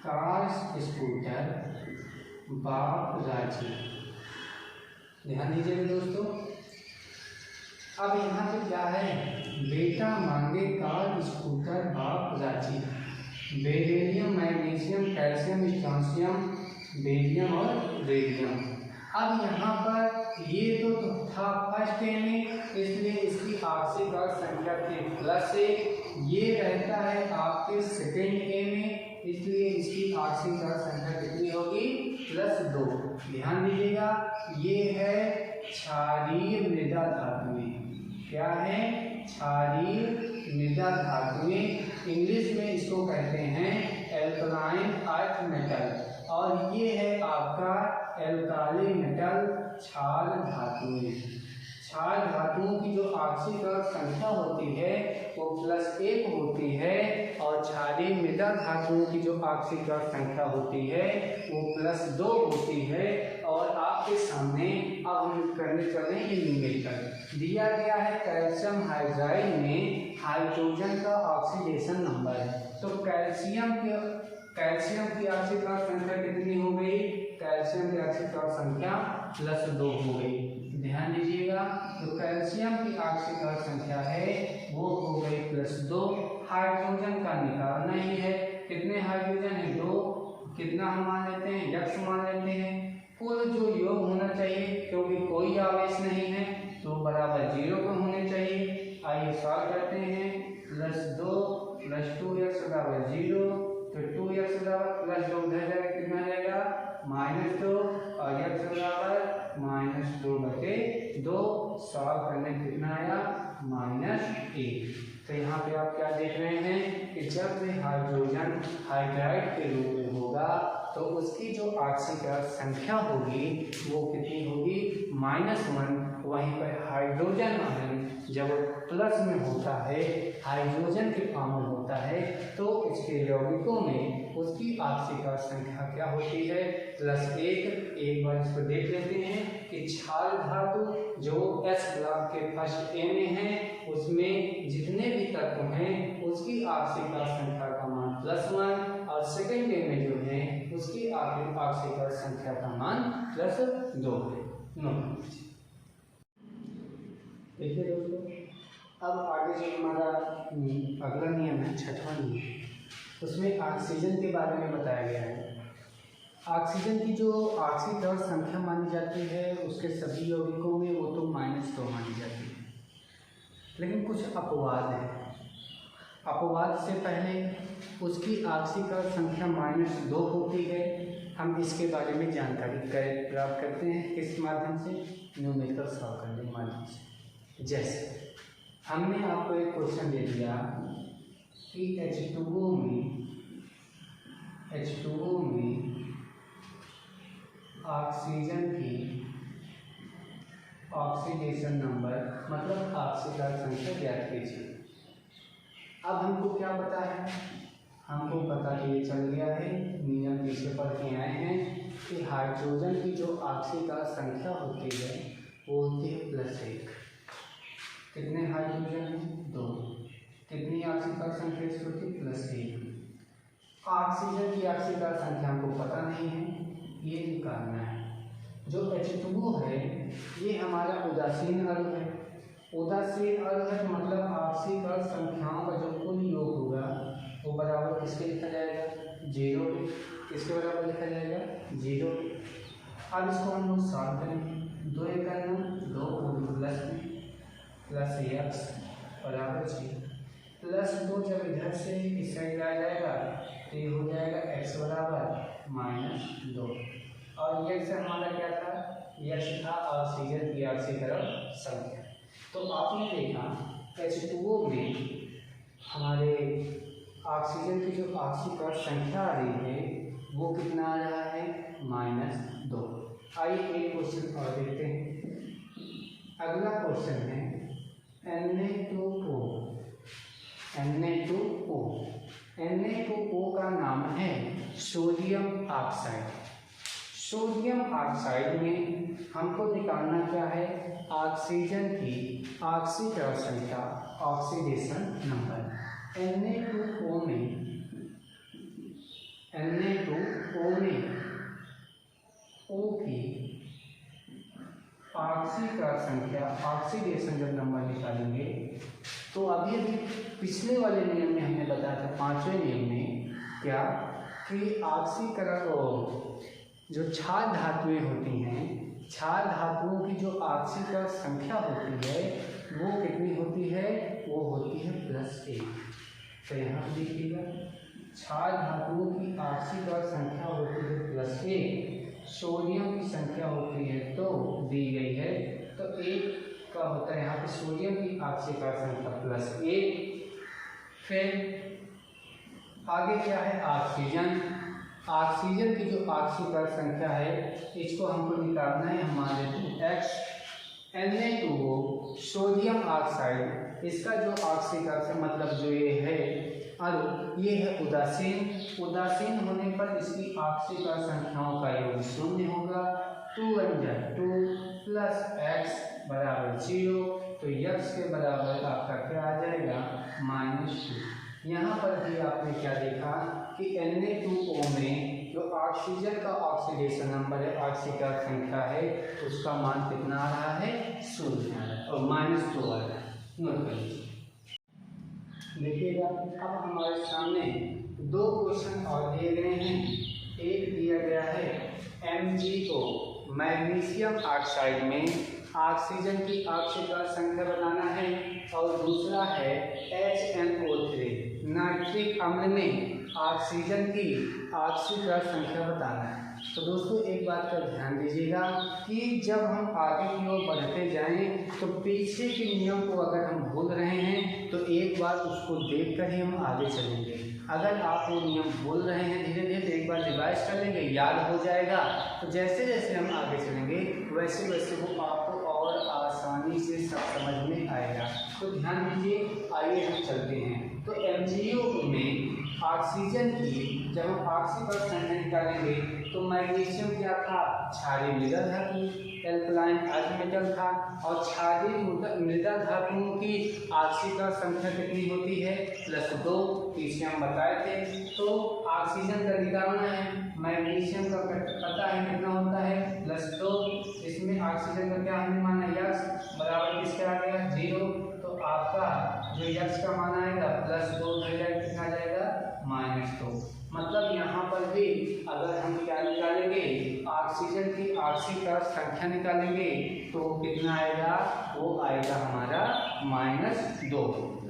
S1: कार स्कूटर बाप राजी। ध्यान दीजिएगा दोस्तों। अब यहाँ पे क्या है? बेटा मांगे कार स्कूटर बाप राजी। Beryllium, magnesium, calcium, strontium, barium और रेडियम। अब यहाँ पर ये तो था फर्स्ट ए में, इसलिए इसकी ऑक्सीकरण संख्या थी +1। ये रहता है आपके सेकेंड ए में, इसलिए इसकी ऑक्सीकरण संख्या कितनी होगी? +2। ध्यान दीजिएगा, ये है क्षारीय मृदा धातुएं। क्या है? क्षारीय मृदा धातुएं। इंग्लिश में इसको कहते हैं एल्कलाइन अर्थ मेटल। और ये है आपका एल्काली मेटल, क्षार धातुएं। क्षार धातुओं की जो ऑक्सीकरण संख्या होती है वो +1 होती है, और क्षारीय मृदा धातुओं की जो ऑक्सीकरण संख्या होती है वो +2 होती है। और आपके सामने अब हम करने चले ये न्यूमेरिकल दिया गया है। कैल्शियम हाइड्राइड में हाइड्रोजन का ऑक्सीडेशन नंबर है, तो कैल्शियम की ऑक्सीकरण संख्या कितनी हो गई? कैल्शियम की ऑक्सीकरण संख्या +2 हो गई। ध्यान दीजिएगा, तो कैल्शियम की ऑक्सीकरण संख्या है वो हो गई +2। हाइड्रोजन का निकालना ही है। कितने हाइड्रोजन है? 2। कितना हम मान लेते हैं? x मान लेते हैं। कुल जो योग होना चाहिए, क्योंकि कोई आवेश नहीं है तो बराबर 0 पर होने चाहिए। आइए सॉल्व करते हैं। +2 + 2x बराबर 0, तो 2x बराबर +2 उधर जाएगा, कितना जाएगा? -2, और x बराबर -2/2। सॉल्व करने कितना आया? -1। तो यहाँ पे आप क्या देख रहे हैं कि जब भी हाइड्रोजन हाइड्राइड के रूप में होगा तो उसकी जो ऑक्सीकरण संख्या होगी वो कितनी होगी? -1। वहीं पर हाइड्रोजन आयन जब प्लस में होता है, हाइड्रोजन के फॉर्म में होता है, तो इसके यौगिकों में उसकी ऑक्सीकरण संख्या क्या होती है? +1। एक बार इसको देख लेते हैं कि क्षार धातु जो S ब्लॉक के फर्स्ट ए में है उसमें जितने भी तत्व हैं उसकी ऑक्सीकरण संख्या का मान +1, और सेकेंड ए में जो है उसकी ऑक्सीकरण संख्या का मान +2 है। देखिए दोस्तों, अब आगे जो हमारा अगला नियम है, छठवां नियम, उसमें ऑक्सीजन के बारे में बताया गया है। ऑक्सीजन की जो ऑक्सीकरण संख्या मानी जाती है उसके सभी यौगिकों में वो तो -2 मानी जाती है, लेकिन कुछ अपवाद हैं। अपवाद से पहले उसकी ऑक्सीकरण संख्या -2 होती है। हम इसके बारे में जानकारी प्राप्त करते हैं किस माध्यम से? न्यूमेरिकल सॉल्व करने के माध्यम से। जैसे हमने आपको एक क्वेश्चन दे दिया कि H2O में ऑक्सीजन की ऑक्सीडेशन नंबर मतलब ऑक्सीकरण संख्या ज्ञात कीजिए। अब हमको क्या पता है? हमको पता ये चल गया है, नियम पीछे पढ़ के आए हैं कि हाइड्रोजन की जो ऑक्सीकरण संख्या होती है वो होती है +1। कितने हाइड्रोजन हैं? 2। कितनी ऑक्सीकरण संख्या इसकी होती है? +1। ऑक्सीजन की ऑक्सीकरण संख्या हमको पता नहीं है, ये निकालना है। जो H2O है ये हमारा उदासीन अणु है। उदासीन अणु है मतलब ऑक्सीकरण संख्याओं का जो कुल योग होगा वो बराबर किसके लिखा जाएगा? 0। किसके बराबर लिखा जाएगा? 0। अब इसको हम लोग सॉल्व करेंगे। 2 × 2 +x बराबर 0। +2 जब इधर से इस साइड आ जाएगा तो ये हो जाएगा x बराबर -2। और ये से हमारा क्या था? यश था ऑक्सीजन की ऑक्सीकरण संख्या। तो आपने देखा H2O में हमारे ऑक्सीजन की जो ऑक्सीकरण संख्या आ रही है वो कितना आ रहा है -2। आइए एक क्वेश्चन और देखते हैं। अगला क्वेश्चन है Na2O। Na2O का नाम है सोडियम ऑक्साइड। सोडियम ऑक्साइड में हमको निकालना क्या है, ऑक्सीजन की ऑक्सीकरण संख्या, ऑक्सीडेशन नंबर। Na2O में O की ऑक्सीकरण संख्या, ऑक्सीडेशन जब नंबर निकालेंगे तो अभी पिछले वाले नियम में हमने बताया था, 5वें नियम में क्या कि ऑक्सीकरण जो क्षार धातुएं होती हैं, क्षार धातुओं की जो ऑक्सीकरण संख्या होती है वो कितनी होती है, वो होती है +1। तो यहाँ देखिएगा क्षार धातुओं की ऑक्सीकरण संख्या होती है +1, सोडियम की संख्या होती है तो दी गई है तो 1 का होता है यहाँ पे सोडियम की ऑक्सीकरण संख्या +1। फिर आगे क्या है, ऑक्सीजन। ऑक्सीजन की जो ऑक्सीकरण संख्या है इसको हमको निकालना है, हम मान लेते हैं X। Na2O सोडियम ऑक्साइड, इसका जो ऑक्सीकरण मतलब जो ये है और ये है उदासीन होने पर इसकी ऑक्सीकरण संख्याओं का योग 0 होगा। 2 × 2 + X = 0, तो X के बराबर आपका क्या आ जाएगा -2। यहाँ पर भी आपने क्या देखा कि Na2O में जो ऑक्सीजन का ऑक्सीडेशन नंबर है, ऑक्सीकरण संख्या है, उसका मान कितना आ रहा है 0 और -2 आ रहा है। नोट कर लीजिए। देखिएगा अब हमारे सामने 2 क्वेश्चन और दिए गए हैं। एक दिया गया है MgO मैग्नीशियम ऑक्साइड में ऑक्सीजन की ऑक्सीकरण संख्या बताना है और दूसरा है HNO3 नाइट्रिक अम्ल में ऑक्सीजन की ऑक्सीकरण संख्या बताना है। तो दोस्तों एक बात का ध्यान दीजिएगा कि जब हम आगे की ओर बढ़ते जाएं तो पीछे के नियम को अगर हम भूल रहे हैं तो एक बार उसको देखकर ही हम आगे चलेंगे। अगर आप वो नियम भूल रहे हैं धीरे धीरे तो एक बार रिवाइज कर लेंगे, याद हो जाएगा। तो जैसे जैसे हम आगे चलेंगे वैसे वैसे वो आपको और आसानी से सब समझ में आएगा। तो ध्यान दीजिए, आइए हम चलते हैं। तो MgO में ऑक्सीजन की जब हम ऑक्सीकरण संख्या निकालेंगे तो मैग्नीशियम क्या था, क्षारीय मृदा धातु, एल्कलाइन अर्थ मेटल था, और क्षारीय मृदा धातुओं की ऑक्सीकरण संख्या कितनी होती है +2, इसे हम बताए थे। तो ऑक्सीजन का निकालना है, मैग्नीशियम का पता है कितना होता है +2, इसमें ऑक्सीजन का क्या हमने माना X बराबर किसका आ गया 0, तो आपका जो X का मान आएगा +2 कितना जाएगा -2। मतलब यहाँ पर भी अगर हम क्या निकालेंगे, ऑक्सीजन की ऑक्सीकरण संख्या निकालेंगे तो कितना आएगा, वो आएगा हमारा -2।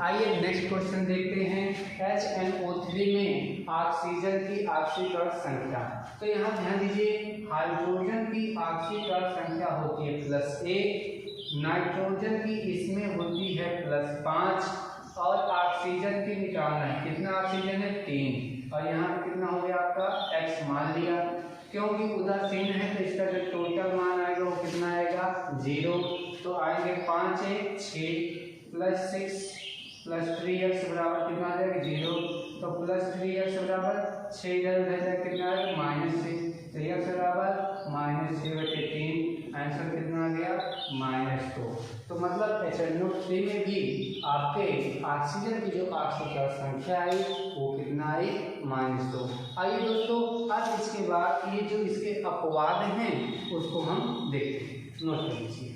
S1: आइए नेक्स्ट क्वेश्चन देखते हैं। HNO3 में ऑक्सीजन की ऑक्सीकरण संख्या, तो यहाँ ध्यान दीजिए हाइड्रोजन की ऑक्सीकरण संख्या होती है +1, नाइट्रोजन की इसमें होती है +5 और ऑक्सीजन की निकालना है, कितना ऑक्सीजन है 3, और यहाँ पे कितना हो गया आपका X मान लिया। क्योंकि उदासीन है तो इसका जो टोटल मान आएगा वो कितना आएगा 0, तो आएंगे 5 है 6 + 6 + 3x बराबर कितना आ जाएगा 0, तो +3x बराबर 6 इधर जाएगा कितना आएगा -6, तो x बराबर -6/3, आंसर कितना आ गया -2। तो मतलब HNO3 में भी आपके ऑक्सीजन की जो ऑक्सीकरण संख्या आई वो कितना आई -2। आइए दोस्तों अब इसके बाद ये जो इसके अपवाद हैं उसको हम देखते हैं, नोट कर लीजिए।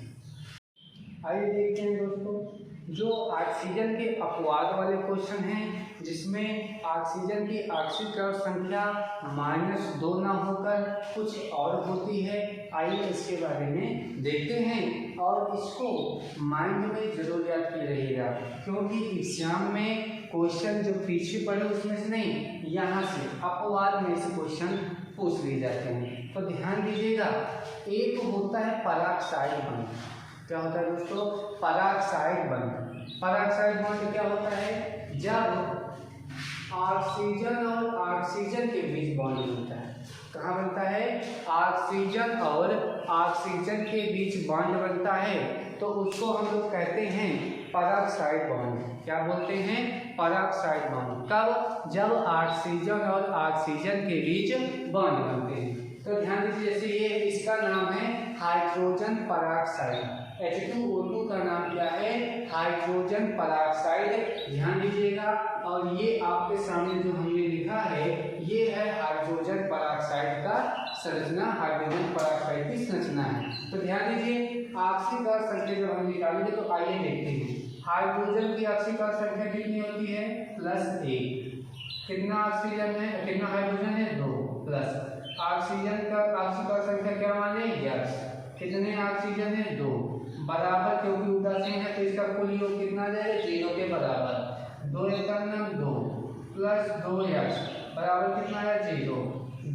S1: आइए देखते हैं दोस्तों, जो ऑक्सीजन के अपवाद वाले क्वेश्चन हैं जिसमें ऑक्सीजन की ऑक्सीकरण संख्या -2 ना होकर कुछ और होती है, आइए इसके बारे में देखते हैं और इसको माइंड में जरूर याद किए रहिएगा, क्योंकि एग्जाम में क्वेश्चन जो पीछे पड़े उसमें से नहीं, यहाँ से अपवाद में से क्वेश्चन पूछ लिए जाते हैं। तो ध्यान दीजिएगा, एक होता है पराक्साइड बॉन्ड। क्या होता है दोस्तों, पराक्साइड बॉन्ड। पराक्साइड बॉन्ड क्या होता है, जब ऑक्सीजन और ऑक्सीजन के बीच बॉन्ड बनता है। कहाँ बनता है? ऑक्सीजन और ऑक्सीजन के बीच बॉन्ड बनता है, तो उसको हम लोग कहते हैं पेरोक्साइड बॉन्ड। क्या बोलते हैं? Peroxide bond. कब? जब ऑक्सीजन और ऑक्सीजन के बीच बॉन्ड बनते हैं। तो ध्यान दीजिए, जैसे ये इसका नाम है हाइड्रोजन पेरोक्साइड। H2O2 का नाम क्या है? Hydrogen peroxide. ध्यान दीजिएगा, और ये आपके सामने जो हमने लिखा है ये है हाइड्रोजन पेरोक्साइड का संरचना, हाइड्रोजन पेरोक्साइड की संरचना है। तो ध्यान दीजिए, ऑक्सीकरण संख्या जब हम निकालेंगे तो आइए देखते हैं। हाइड्रोजन की ऑक्सीकरण संख्या कितनी होती है? +1। कितना ऑक्सीजन है, कितना हाइड्रोजन है? 2। प्लस ऑक्सीजन का ऑक्सीकरण संख्या क्या माने? यस। कितने ऑक्सीजन है? 2। बराबर, क्योंकि उदासीन है तो इसका कुल योग कितना आ जाएगा? 0 के बराबर। 2 एकम 2 प्लस 2x बराबर कितना है? 0।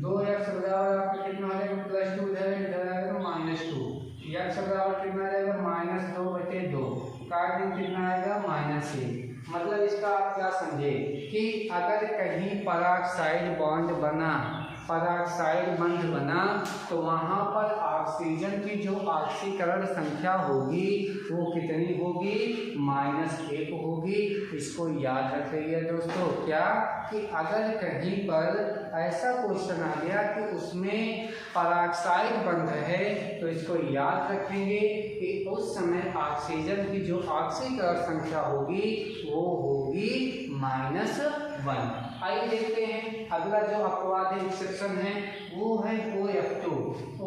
S1: 2x बराबर आपका कितना आ जाएगा? +2 इधर आएगा -2। x बराबर कितना आ जाएगा? -2/2। काट दिन कितना आएगा? -1। मतलब इसका आप क्या समझे कि अगर कहीं पेरोक्साइड बॉन्ड बना, पेरोक्साइड बंध बना, तो वहाँ पर ऑक्सीजन की जो ऑक्सीकरण संख्या होगी वो कितनी होगी? -1 होगी। इसको याद रखिए दोस्तों, क्या कि अगर कहीं पर ऐसा क्वेश्चन आ गया कि उसमें पेरोक्साइड बंध है तो इसको याद रखेंगे कि उस समय ऑक्सीजन की जो ऑक्सीकरण संख्या होगी वो होगी -1। आइए देखते हैं अगला जो अपवाद है, एक्सेप्शन है, वो है OF2।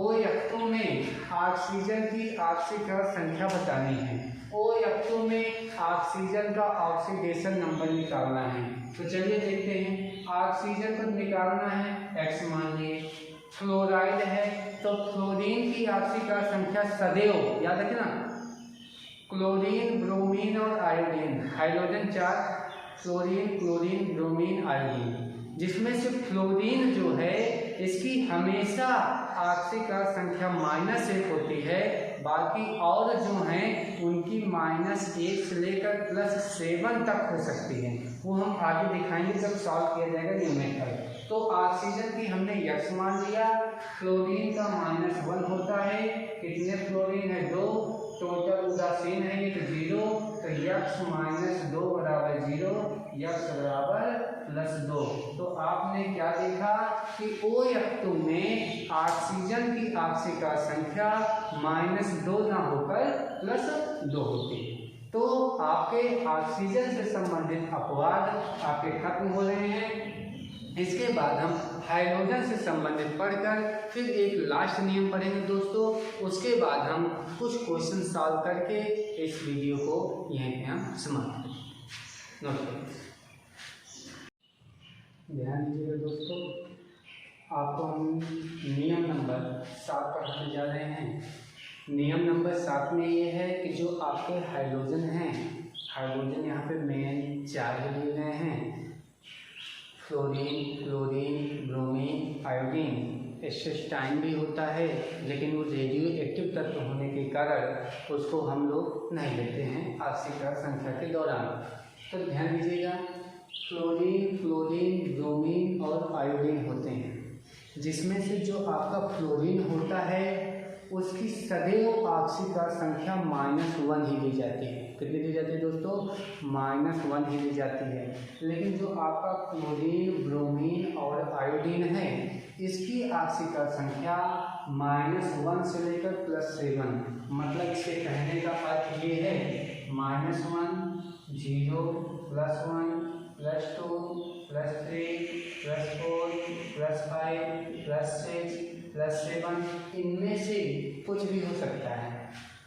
S1: OF2 में ऑक्सीजन की ऑक्सीकरण संख्या बतानी है। OF2 में ऑक्सीजन का ऑक्सीडेशन नंबर निकालना है। तो चलिए देखते हैं। ऑक्सीजन को निकालना है, X मान लिए। फ्लोराइड है तो फ्लोरीन की ऑक्सीकरण संख्या सदैव याद रखें ना, क्लोरीन, ब्रोमीन और iodine, hydrogen 4, fluorine, chlorine, bromine, iodine, जिसमें से फ्लोरीन जो है इसकी हमेशा ऑक्सीकरण संख्या -1 होती है। बाकी और जो हैं उनकी -1 से लेकर +7 तक हो सकती है। वो हम आगे दिखाएंगे जब सॉल्व किया जाएगा न्यूमेरिकल। तो ऑक्सीजन की हमने x मान लिया, फ्लोरीन का -1 होता है। कितने फ्लोरीन है? 2। टोटल उदासीन है ये तो 0, तो x -2 बराबर 0, x बराबर +2। तो आपने क्या देखा कि OF2 में ऑक्सीजन की ऑक्सीकरण संख्या -2 ना होकर +2 होती है। तो आपके ऑक्सीजन से संबंधित अपवाद आपके खत्म हो रहे हैं। इसके बाद हम हाइड्रोजन से संबंधित पढ़कर फिर एक लास्ट नियम पढ़ेंगे दोस्तों। उसके बाद हम कुछ क्वेश्चन सॉल्व करके इस वीडियो को यहीं पे हम समाप्त करेंगे। नमस्कार। ध्यान दीजिएगा दोस्तों, आपको हम नियम नंबर 7 पढ़ाने जा रहे हैं। नियम नंबर 7 में ये है कि जो आपके हाइड्रोजन हैं, हाइड्रोजन यहाँ पे मेन 4 ही दिए गए हैं, fluorine, chlorine, bromine, iodine. Astatine भी होता है लेकिन वो रेडियो एक्टिव तत्व होने के कारण उसको हम लोग नहीं लेते हैं ऑक्सीकरण संख्या के दौरान। तो ध्यान दीजिएगा, फ्लोरीन, क्लोरीन, ब्रोमीन और आयोडीन होते हैं, जिसमें से जो आपका फ्लोरीन होता है उसकी सदैव ऑक्सीकरण संख्या -1 ही दी जाती है। कितनी दी जाती है दोस्तों? -1 ही दी जाती है। लेकिन जो आपका क्लोरीन, ब्रोमीन और आयोडीन है इसकी ऑक्सीकरण संख्या -1 से लेकर +7। मतलब इसे कहने का अर्थ ये है -1, 0, +1, +2, +3, +4, +5, +6, +7, इनमें से कुछ भी हो सकता है।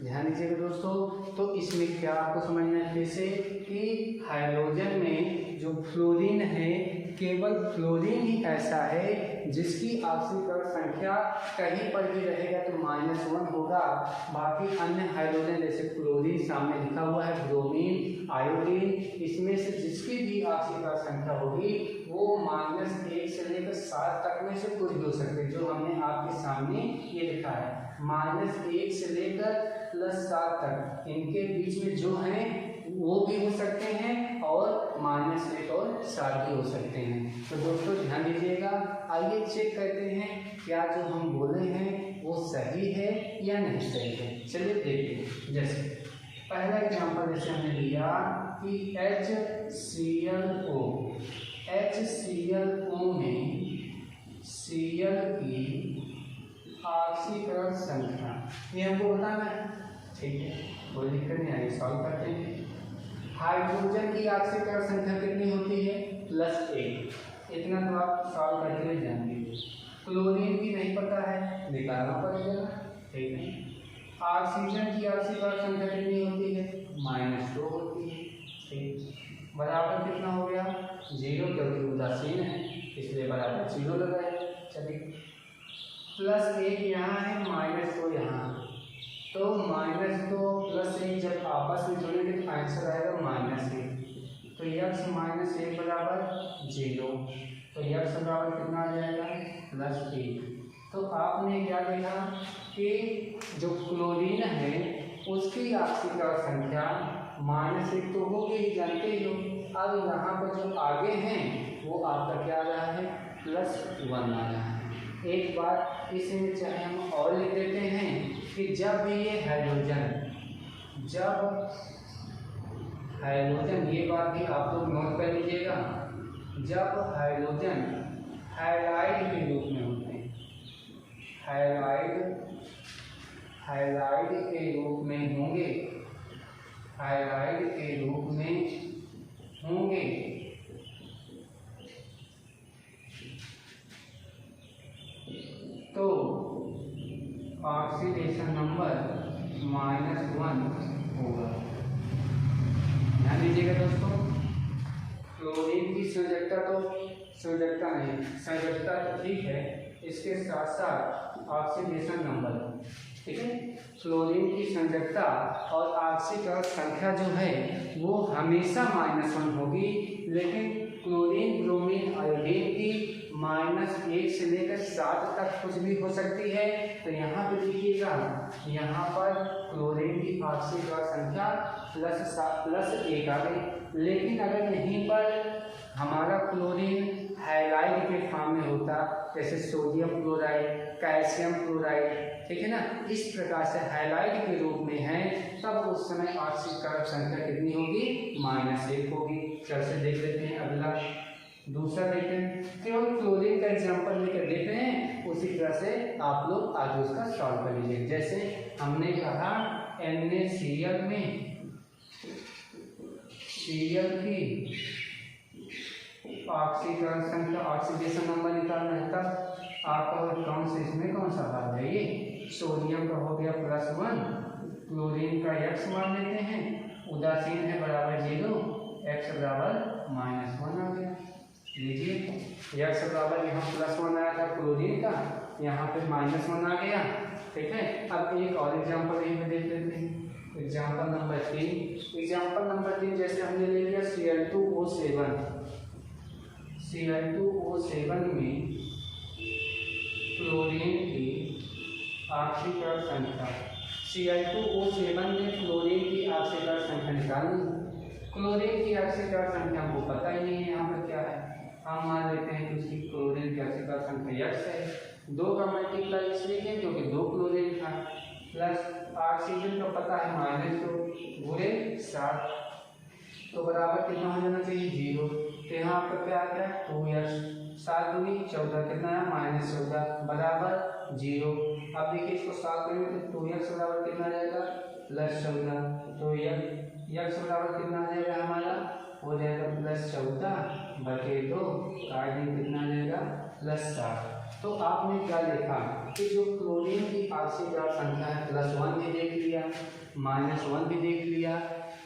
S1: ध्यान दीजिएगा दोस्तों। तो इसमें क्या आपको समझना है फिर से कि हाइड्रोजन में जो फ्लोरीन है केवल फ्लोरीन ही ऐसा है जिसकी ऑक्सीकरण संख्या कहीं पर भी रहेगा तो -1 होगा। बाकी अन्य हाइड्रोजन जैसे क्लोरीन सामने लिखा हुआ है, ब्रोमीन, आयोडीन, इसमें से जिसकी भी ऑक्सीकरण संख्या होगी वो -1 से लेकर 7 तक में से कुछ भी हो सकते हैं। जो हमने आपके सामने ये लिखा है -1 से लेकर +7 तक, इनके बीच में जो हैं वो भी हो सकते हैं और -1 और 7 भी हो सकते हैं। तो दोस्तों ध्यान दीजिएगा। आइए चेक करते हैं क्या जो हम बोले हैं वो सही है या नहीं सही है। चलिए देखते हैं। जैसे पहला एग्जांपल जैसे हमने लिया कि HClO में Cl की ऑक्सीकरण संख्या, ये हमको बताना है, ठीक है, कोई दिक्कत नहीं आई, सॉल्व करते हैं। हाइड्रोजन की ऑक्सीकरण संख्या कितनी होती है? +1। इतना तो आप सॉल्व करके हुए जानेंगे। क्लोरीन की नहीं पता है, निकालना पड़ेगा, ठीक है। ऑक्सीजन की ऑक्सीकरण संख्या कितनी होती है? -2 होती है, ठीक। बराबर कितना हो गया? 0, क्योंकि उदासीन है इसलिए बराबर 0 लगाए। चलिए +1 यहाँ है, -2 यहाँ है, तो -2 + 1 जब आपस में जोड़ेंगे तो आंसर आएगा -1। तो x -1 बराबर 0, तो x बराबर कितना आ जाएगा? +1। तो आपने क्या देखा कि जो क्लोरीन है उसकी ऑक्सीकरण संख्या -1 तो होगी ही, जानते ही हो। अब यहाँ पर जो आगे हैं वो आपका क्या आ रहा है? +1 आ रहा है। एक बात इसमें चाहे हम और लिख देते हैं कि जब भी ये हाइड्रोजन, ये बात भी आप लोग नोट कर लीजिएगा, जब हाइड्रोजन हाइड्राइड के रूप में होते हैं, हाइड्राइड के रूप में होंगे, तो ऑक्सीडेशन नंबर -1 होगा। ध्यान दीजिएगा दोस्तों। क्लोरीन की संयोजकता तो ठीक है, इसके साथ साथ ऑक्सीडेशन नंबर, ठीक है। क्लोरीन की संयोजकता और ऑक्सीकरण संख्या जो है वो हमेशा -1 होगी, लेकिन क्लोरीन, ब्रोमीन, आयोडीन की -1 से लेकर 7 तक कुछ भी हो सकती है। तो यहाँ पे देखिएगा, यहाँ पर क्लोरीन की ऑक्सीकरण संख्या +1 आ गई, लेकिन अगर यहीं पर हमारा क्लोरीन हैलाइड के फॉर्म में होता, जैसे सोडियम क्लोराइड, कैल्शियम क्लोराइड, ठीक है ना, इस प्रकार से हैलाइड के रूप में है, तब उस समय ऑक्सीकरण संख्या कितनी होगी? -1 होगी। चल से देख लेते हैं अगला, दूसरा देखते हैं। केवल क्लोरीन का एग्जांपल लेकर देते हैं, उसी तरह से आप लोग आगे उसका सॉल्व कर लीजिए। जैसे हमने कहा NaCl में Cl की ऑक्सीकरण संख्या, ऑक्सीडेशन नंबर निकालना है, तब आपका कौन से इसमें कौन सा भाग है? ये सोडियम का हो गया +1, क्लोरीन का x मान लेते हैं, उदासीन है बराबर 0, x बराबर -1 आ गया। लीजिए x बराबर यहाँ +1 आया था क्लोरीन का, यहाँ पे -1 आ गया, ठीक है। अब एक और एग्जाम्पल यहीं पे देख लेते हैं। एग्जाम्पल नंबर 3 जैसे हमने ले लिया Cl2O7 में क्लोरीन की ऑक्सीकरण संख्या, Cl2O7 में क्लोरीन की ऑक्सीकरण संख्या निकालनी। क्लोरीन की ऑक्सीकरण संख्या हमको पता ही नहीं है, यहाँ पर क्या है, हम मान लेते हैं कि उसकी क्लोरीन की ऑक्सीकरण संख्या x है। 2 का मल्टीप्लाई इसलिए किया क्योंकि 2 क्लोरीन था, प्लस ऑक्सीजन का पता है -2 गुणे 7, तो बराबर कितना हो जाना चाहिए? 0। तो यहाँ आपका क्या आ गया? 2x, 7 दूनी 14, कितना है? -14 बराबर 0। अब देखिए इसको सॉल्व करेंगे तो 2x बराबर कितना आ जाएगा? +14। तो x बराबर कितना आ जाएगा हमारा? हो जाएगा +14/2, कितना आ जाएगा? +7। तो आपने क्या देखा कि जो क्लोरीन की ऑक्सीकरण संख्या है, +1 भी देख लिया, -1 भी देख लिया,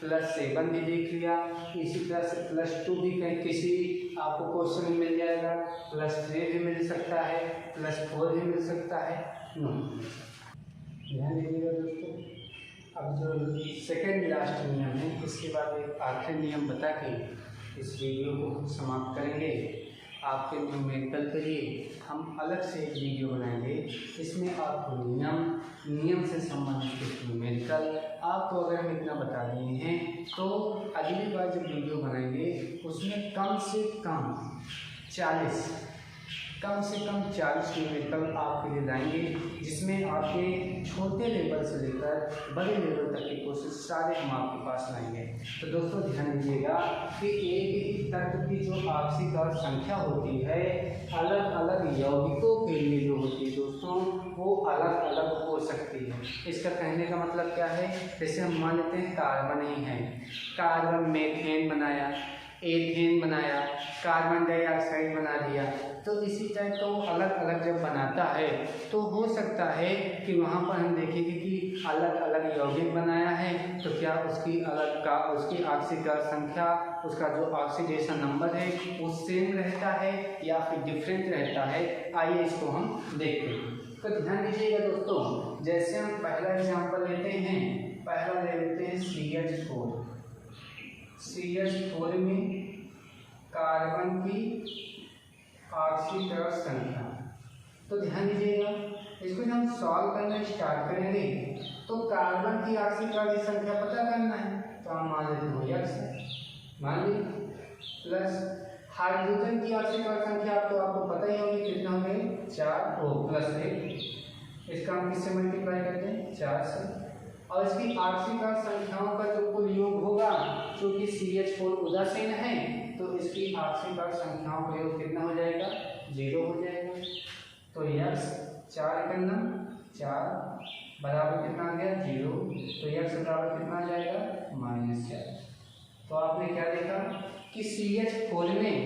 S1: +7 भी देख लिया, इसी तरह से +2 भी कहीं किसी आपको क्वेश्चन में मिल जाएगा, +3 भी मिल सकता है, +4 भी मिल सकता है। ध्यान दीजिएगा दोस्तों। अब जो सेकेंड लास्ट नियम है, इसके बाद एक आखिरी नियम बता के इस वीडियो को समाप्त करेंगे। आपके न्यूमेरिकल के लिए हम अलग से एक वीडियो बनाएंगे, इसमें आपको नियम से संबंधित न्यूमेरिकल आपको अगर हम इतना बता दिए हैं तो अगली बार जब वीडियो बनाएंगे उसमें कम से कम 40 न्यूमेरिकल आपके लिए लाएंगे, जिसमें आपके छोटे लेवल से लेकर बड़े लेवल तक की कोशिश सारे हम आपके पास लाएंगे। तो दोस्तों ध्यान दीजिएगा कि एक ही तत्व की जो आंशिक और संख्या होती है अलग अलग यौगिकों के लिए जो होती है दोस्तों वो अलग अलग हो सकती है। इसका कहने का मतलब क्या है, जैसे हम मान लेते हैं कार्बन ही है, कार्बन मेथेन बनाया, एथेन बनाया, कार्बन डाइऑक्साइड बना दिया, तो इसी टाइप तो अलग अलग जब बनाता है तो हो सकता है कि वहाँ पर हम देखेंगे कि अलग अलग यौगिक बनाया है तो क्या उसकी उसकी ऑक्सीजन संख्या, उसका जो ऑक्सीडेशन नंबर है वो सेम रहता है या फिर डिफरेंट रहता है। आइए इसको हम देखते हैं। तो ध्यान दीजिएगा दोस्तों, जैसे हम पहला एग्जाम्पल लेते हैं, पहला ले लेते हैं CH4 में कार्बन की ऑक्सीकरण संख्या। तो ध्यान दीजिएगा, इसको जब हम सॉल्व करना स्टार्ट करेंगे तो कार्बन की ऑक्सीकरण संख्या पता करना है, तो हम मान लेते हैं X मान ली, प्लस हाइड्रोजन की ऑक्सीकरण संख्या तो आपको पता ही होगी कितना होंगे 4 प्लस 1, इसका हम किससे मल्टीप्लाई करते हैं 4 से, और इसकी ऑक्सीकरण संख्याओं का जो कुल योग होगा, क्योंकि CH4 उदासीन है तो इसकी ऑक्सीकरण संख्याओं का योग कितना हो जाएगा 0 हो जाएगा। तो X 4 करना 4 बराबर कितना आ गया 0, तो X बराबर कितना आ जाएगा -4। तो आपने क्या देखा कि CH4 में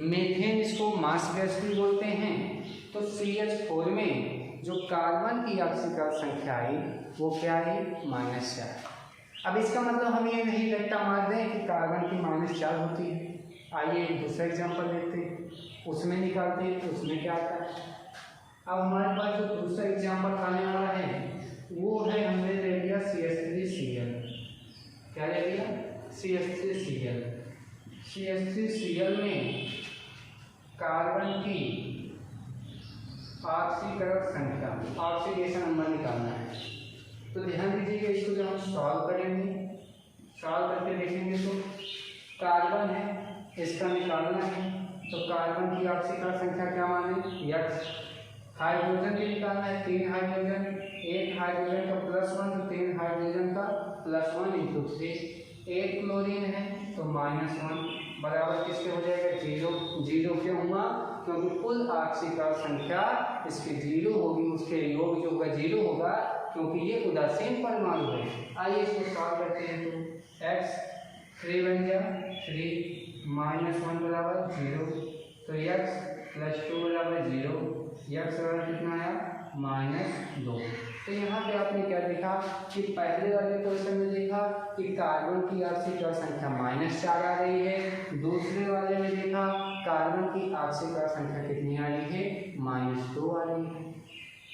S1: मेथेन, इसको मास गैस भी बोलते हैं, तो CH4 में जो कार्बन की ऑक्सीकरण संख्या आई वो क्या है -4। अब इसका मतलब हम ये नहीं रट्टा मार दें कि कार्बन की -4 होती है। आइए दूसरा एग्जांपल देखते हैं, उसमें निकालते हैं तो उसमें क्या आता है। अब हमारे पास जो दूसरा एग्जांपल आने वाला है वो है, हमने ले लिया CH3Cl। क्या ले लिया CH3Cl। CH3Cl में कार्बन की ऑक्सीकरण संख्या, ऑक्सीडेशन नंबर निकालना है। तो ध्यान दीजिएगा, इसको जब हम सॉल्व करेंगे, सॉल्व करके देखेंगे तो कार्बन है, इसका निकालना है, तो कार्बन की ऑक्सीकरण संख्या क्या माने X। हाइड्रोजन की निकालना है, 3 हाइड्रोजन, 1 हाइड्रोजन का +1 तो 3 हाइड्रोजन का +1 × 3, 1 क्लोरीन है तो -1 बराबर किसके हो जाएगा 0 क्यों हुआ, क्योंकि कुल ऑक्सीकरण संख्या इसकी 0 होगी, उसके योग जो होगा 0 होगा क्योंकि ये उदासीन परमाणु है। आइए इसको सॉल्व करते हैं, तो X 3 बन गया 3, -1 बराबर 0, तो X + 2 बराबर 0, X बराबर कितना आया -2। तो यहाँ पे आपने क्या देखा कि पहले वाले क्वेश्चन में देखा कि कार्बन की ऑक्सीकरण संख्या -4 आ रही है, दूसरे वाले में देखा कार्बन की ऑक्सीकरण संख्या कितनी आ रही है -2 आ रही है।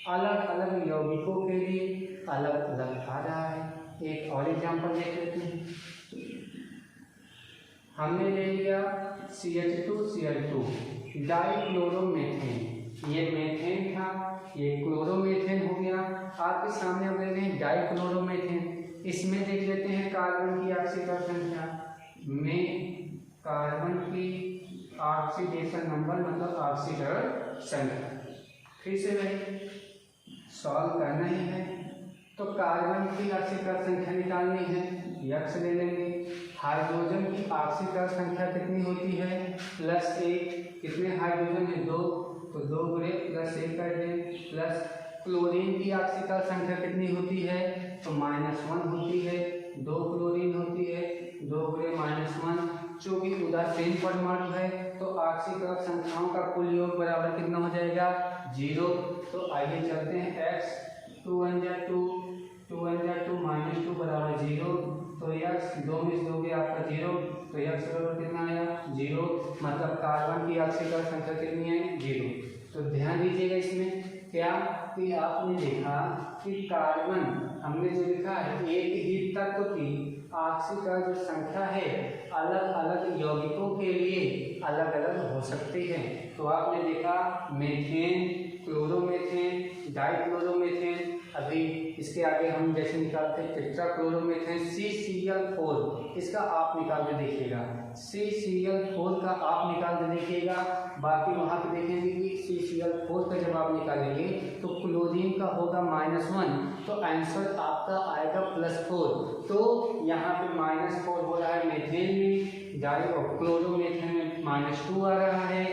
S1: अलग अलग यौगिकों के लिए अलग अलग आ रहा है। एक और एग्जांपल देख लेते हैं, हमने ले लिया CH2Cl2 डाइक्लोरोमेथेन, ये मेथेन था, ये क्लोरोमेथेन हो गया। आपके सामने अब ले रहे हैं डाइक्लोरोमेथेन, इसमें देख लेते हैं कार्बन की ऑक्सीकरण संख्या में, कार्बन की ऑक्सीडेशन नंबर मतलब ऑक्सीकरण संख्या। फिर से वही सॉल्व करना ही है, तो कार्बन की ऑक्सीकरण संख्या निकालनी है, X ले लेंगे। हाइड्रोजन की ऑक्सीकरण संख्या कितनी होती है +1, कितने हाइड्रोजन है 2, तो 2 गुणे +1 कर दें, प्लस क्लोरीन की ऑक्सीकरण संख्या कितनी होती है तो -1 होती है, 2 क्लोरीन होती है, 2 गुणे -1, चूँकि उदासीन परमाणु है तो ऑक्सीकरण संख्याओं का कुल योग बराबर कितना हो जाएगा 0। तो आइए चलते हैं X 2 1 जा 2, 2 1 जा 2 -2 बराबर 0, तो X 2 में 2 गया आपका 0, तो X बराबर कितना आया 0, मतलब कार्बन की ऑक्सीकरण संख्या कितनी है 0। तो ध्यान दीजिएगा इसमें क्या कि आपने देखा कि कार्बन, हमने जो लिखा है एक ही तत्व की ऑक्सीकरण जो संख्या है अलग अलग यौगिकों के लिए अलग अलग हो सकती है। तो आपने देखा मेथेन, क्लोरोमेथेन, डाइक्लोरोमेथेन अभी इसके आगे हम जैसे निकालते हैं टेट्राक्लोरोमीथेन CCl4, इसका आप निकाल के देखिएगा, CCl4 का आप निकाल के देखिएगा। बाकी वहाँ पे देखेंगे कि CCl4 का जब आप निकालेंगे तो क्लोरीन का होगा -1, तो आंसर आपका आएगा +4। तो यहाँ पे -4 हो रहा है मेथेन में, क्लोरोमीथेन में -2 आ रहा है,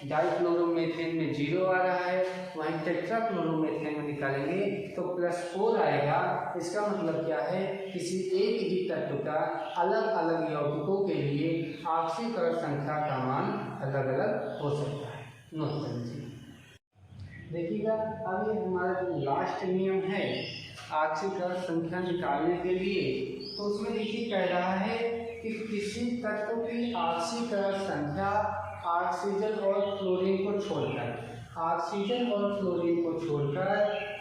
S1: डाइक्लोरोमीथेन में 0 आ रहा है, वहीं टेट्राक्लोरोमीथेन में निकालेंगे तो +4 आएगा। इसका मतलब क्या है, किसी एक ही तत्व का अलग अलग यौगिकों के लिए ऑक्सीकरण संख्या का मान अलग अलग हो सकता है। नोट कर लीजिए। देखिएगा अब ये हमारा जो लास्ट नियम है ऑक्सीकरण संख्या निकालने के लिए, तो उसमें देखिए कह रहा है कि किसी तत्व की ऑक्सीकरण संख्या ऑक्सीजन और फ्लोरीन को छोड़कर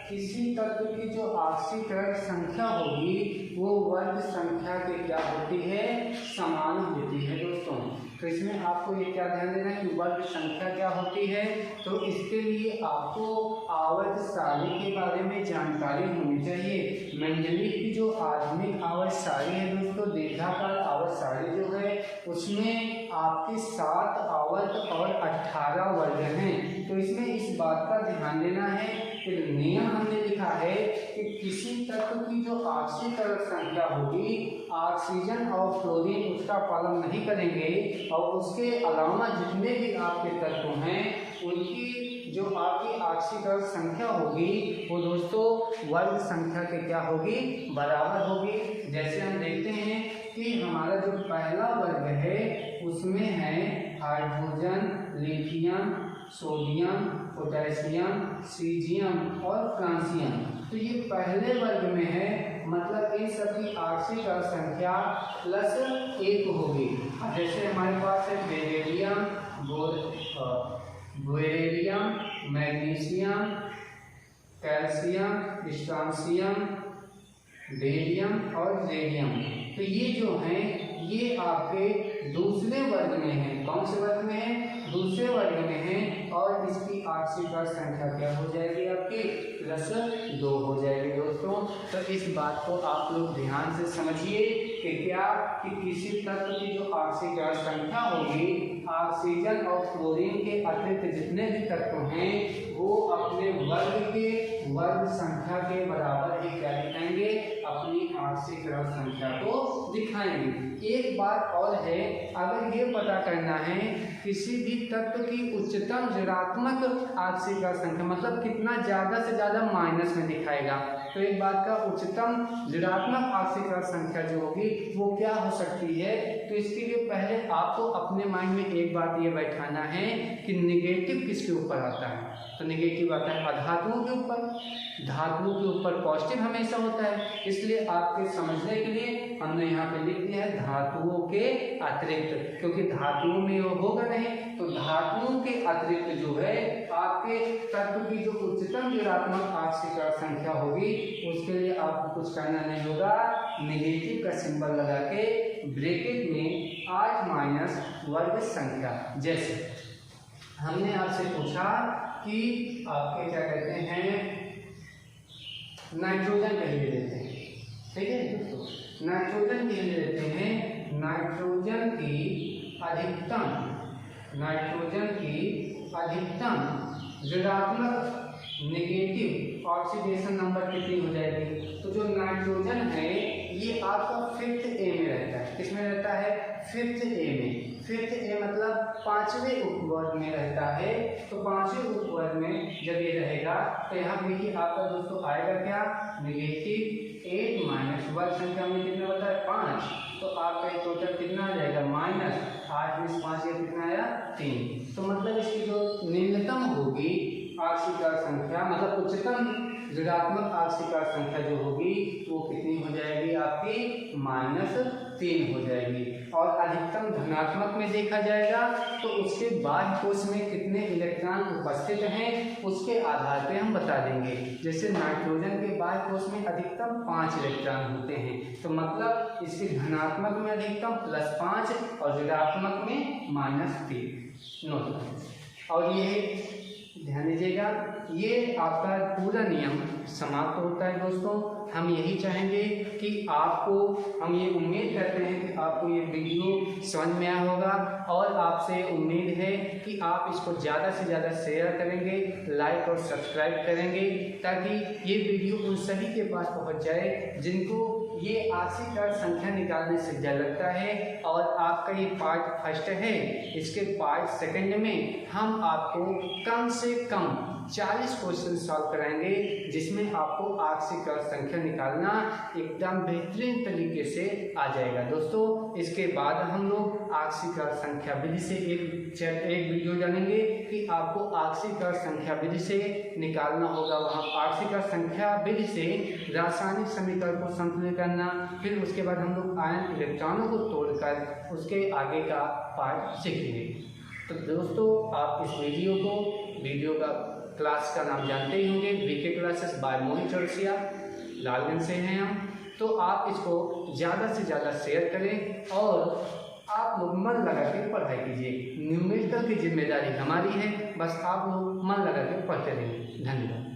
S1: किसी तत्व की जो ऑक्सीकरण संख्या होगी वो वर्ग संख्या के क्या होती है, समान होती है दोस्तों। तो इसमें आपको ये क्या ध्यान देना है कि वर्ग संख्या क्या होती है, तो इसके लिए आपको आवर्त सारणी के बारे में जानकारी होनी चाहिए। मेंडलीव की जो आधुनिक आवर्त सारणी है दोस्तों, दीर्घाकार आवर्त सारणी जो है उसमें आपके 7 आवर्त और 18 वर्ग हैं। तो इसमें इस बात का ध्यान देना है कि नियम हमने लिखा है कि किसी तत्व की जो ऑक्सीकरण संख्या होगी ऑक्सीजन और फ्लोरीन उसका पालन नहीं करेंगे, और उसके अलावा जितने भी आपके तत्व हैं उनकी जो आपकी ऑक्सीकरण संख्या होगी वो दोस्तों वर्ग संख्या के क्या होगी, बराबर होगी। जैसे हम देखते हैं कि हमारा जो पहला वर्ग है उसमें है hydrogen, lithium, sodium, potassium, caesium और फ्रांसियम। तो ये पहले वर्ग में है, मतलब इन सबकी ऑक्सीकरण संख्या +1 होगी। जैसे हमारे पास है beryllium, magnesium, calcium, strontium, barium और रेडियम। तो ये जो हैं ये आपके दूसरे वर्ग में है। कौन से वर्ग में है, दूसरे वर्ग में है, और इसकी ऑक्सीकरण संख्या क्या हो जाएगी आपकी, +2 हो जाएगी दोस्तों। तो इस बात को आप लोग ध्यान से समझिए कि क्या कि किसी तत्व की जो ऑक्सीकरण संख्या होगी ऑक्सीजन और फ्लोरीन के अतिरिक्त जितने भी तत्व हैं वो अपने वर्ग के वर्ग संख्या के बराबर ही क्या दिखाएंगे, अपनी ऑक्सीकरण संख्या को दिखाएंगे। एक बात और है, अगर ये पता करना है किसी भी तत्व की उच्चतम ऋणात्मक ऑक्सीकरण संख्या, मतलब कितना ज़्यादा से ज़्यादा माइनस में दिखाएगा, तो एक बात का उच्चतम ऋणात्मक ऑक्सीकरण संख्या जो होगी वो क्या हो सकती है। तो इसके लिए पहले आपको अपने माइंड में एक बात ये बैठाना है कि निगेटिव किसके ऊपर आता है, तो निगेटिव आता है अधातुओं के ऊपर, धातुओं के ऊपर पॉजिटिव हमेशा होता है। इसलिए आपके समझने के लिए हमने यहाँ पे लिख दिया है धातुओं के अतिरिक्त, क्योंकि धातुओं में वो होगा नहीं, तो धातुओं के अतिरिक्त जो है आपके तत्व की जो उच्चतम ऋणात्मक ऑक्सीकरण संख्या होगी उसके लिए आपको कुछ करना नहीं होगा, नेगेटिव का सिंबल लगा के ब्रैकेट में 8 - वर्ग संख्या। जैसे हमने आपसे पूछा कि आपके क्या कहते हैं नाइट्रोजन के लिए लेते हैं, ठीक है दोस्तों, नाइट्रोजन के लिए लेते हैं, नाइट्रोजन की अधिकतम ऋणात्मक नेगेटिव ऑक्सीडेशन नंबर कितनी हो जाएगी। तो जो नाइट्रोजन है ये आपका 5th A में रहता है, किसमें रहता है, 5th A में। 5th A मतलब 5वें उपवर्ग में रहता है। तो 5वें उपवर्ग में जब ये रहेगा तो यहाँ देखिए आपका दोस्तों आएगा क्या, -8 वर्ग संख्या में कितना होता है 5, तो आपका टोटल कितना आ जाएगा -8 में 5 या कितना आया 3। तो मतलब इसकी जो न्यूनतम होगी ऑक्सीकरण संख्या, मतलब उच्चतम ऋणात्मक ऑक्सीकरण संख्या जो होगी वो कितनी हो जाएगी आपकी -3 हो जाएगी। और अधिकतम धनात्मक में देखा जाएगा तो उसके बाह्य कोश में कितने इलेक्ट्रॉन उपस्थित हैं उसके आधार पे हम बता देंगे। जैसे नाइट्रोजन के बाह्य कोश में अधिकतम 5 इलेक्ट्रॉन होते हैं, तो मतलब इसके धनात्मक में अधिकतम +5 और ऋणात्मक में -3। नोट। और ये ध्यान दीजिएगा, ये आपका पूरा नियम समाप्त होता है दोस्तों। हम यही चाहेंगे कि आपको, हम ये उम्मीद करते हैं कि आपको ये वीडियो समझ में आया होगा, और आपसे उम्मीद है कि आप इसको ज़्यादा से ज़्यादा शेयर करेंगे, लाइक और सब्सक्राइब करेंगे, ताकि ये वीडियो उन सभी के पास पहुंच जाए जिनको ये आखिरकार संख्या निकालने से डर लगता है। और आपका ये पार्ट फर्स्ट है, इसके पार्ट सेकंड में हम आपको कम से कम 40 क्वेश्चन सॉल्व कराएंगे, जिसमें आपको आखिरकार संख्या निकालना एकदम बेहतरीन तरीके से आ जाएगा दोस्तों। इसके बाद हम लोग आखिरकार संख्या विधि से एक वीडियो जानेंगे कि आपको आखिरकार संख्या विधि से निकालना होगा। वहाँ आखिरकार संख्या विधि से रासायनिक समीकरण को संतुलित करना, फिर उसके बाद हम लोग आयन इलेक्ट्रॉनों को तोड़कर उसके आगे का पार्ट सीखेंगे। तो दोस्तों, आप इस वीडियो का क्लास का नाम जानते ही होंगे, वीके क्लासेस बाय मोहित चौरसिया, लालगंज से हैं हम। तो आप इसको ज़्यादा से ज़्यादा शेयर करें और आप लोग मन लगा के पढ़ाई कीजिए। न्यूमेरिकल की जिम्मेदारी हमारी है, बस आप लोग मन लगा के पढ़ते रहें। धन्यवाद।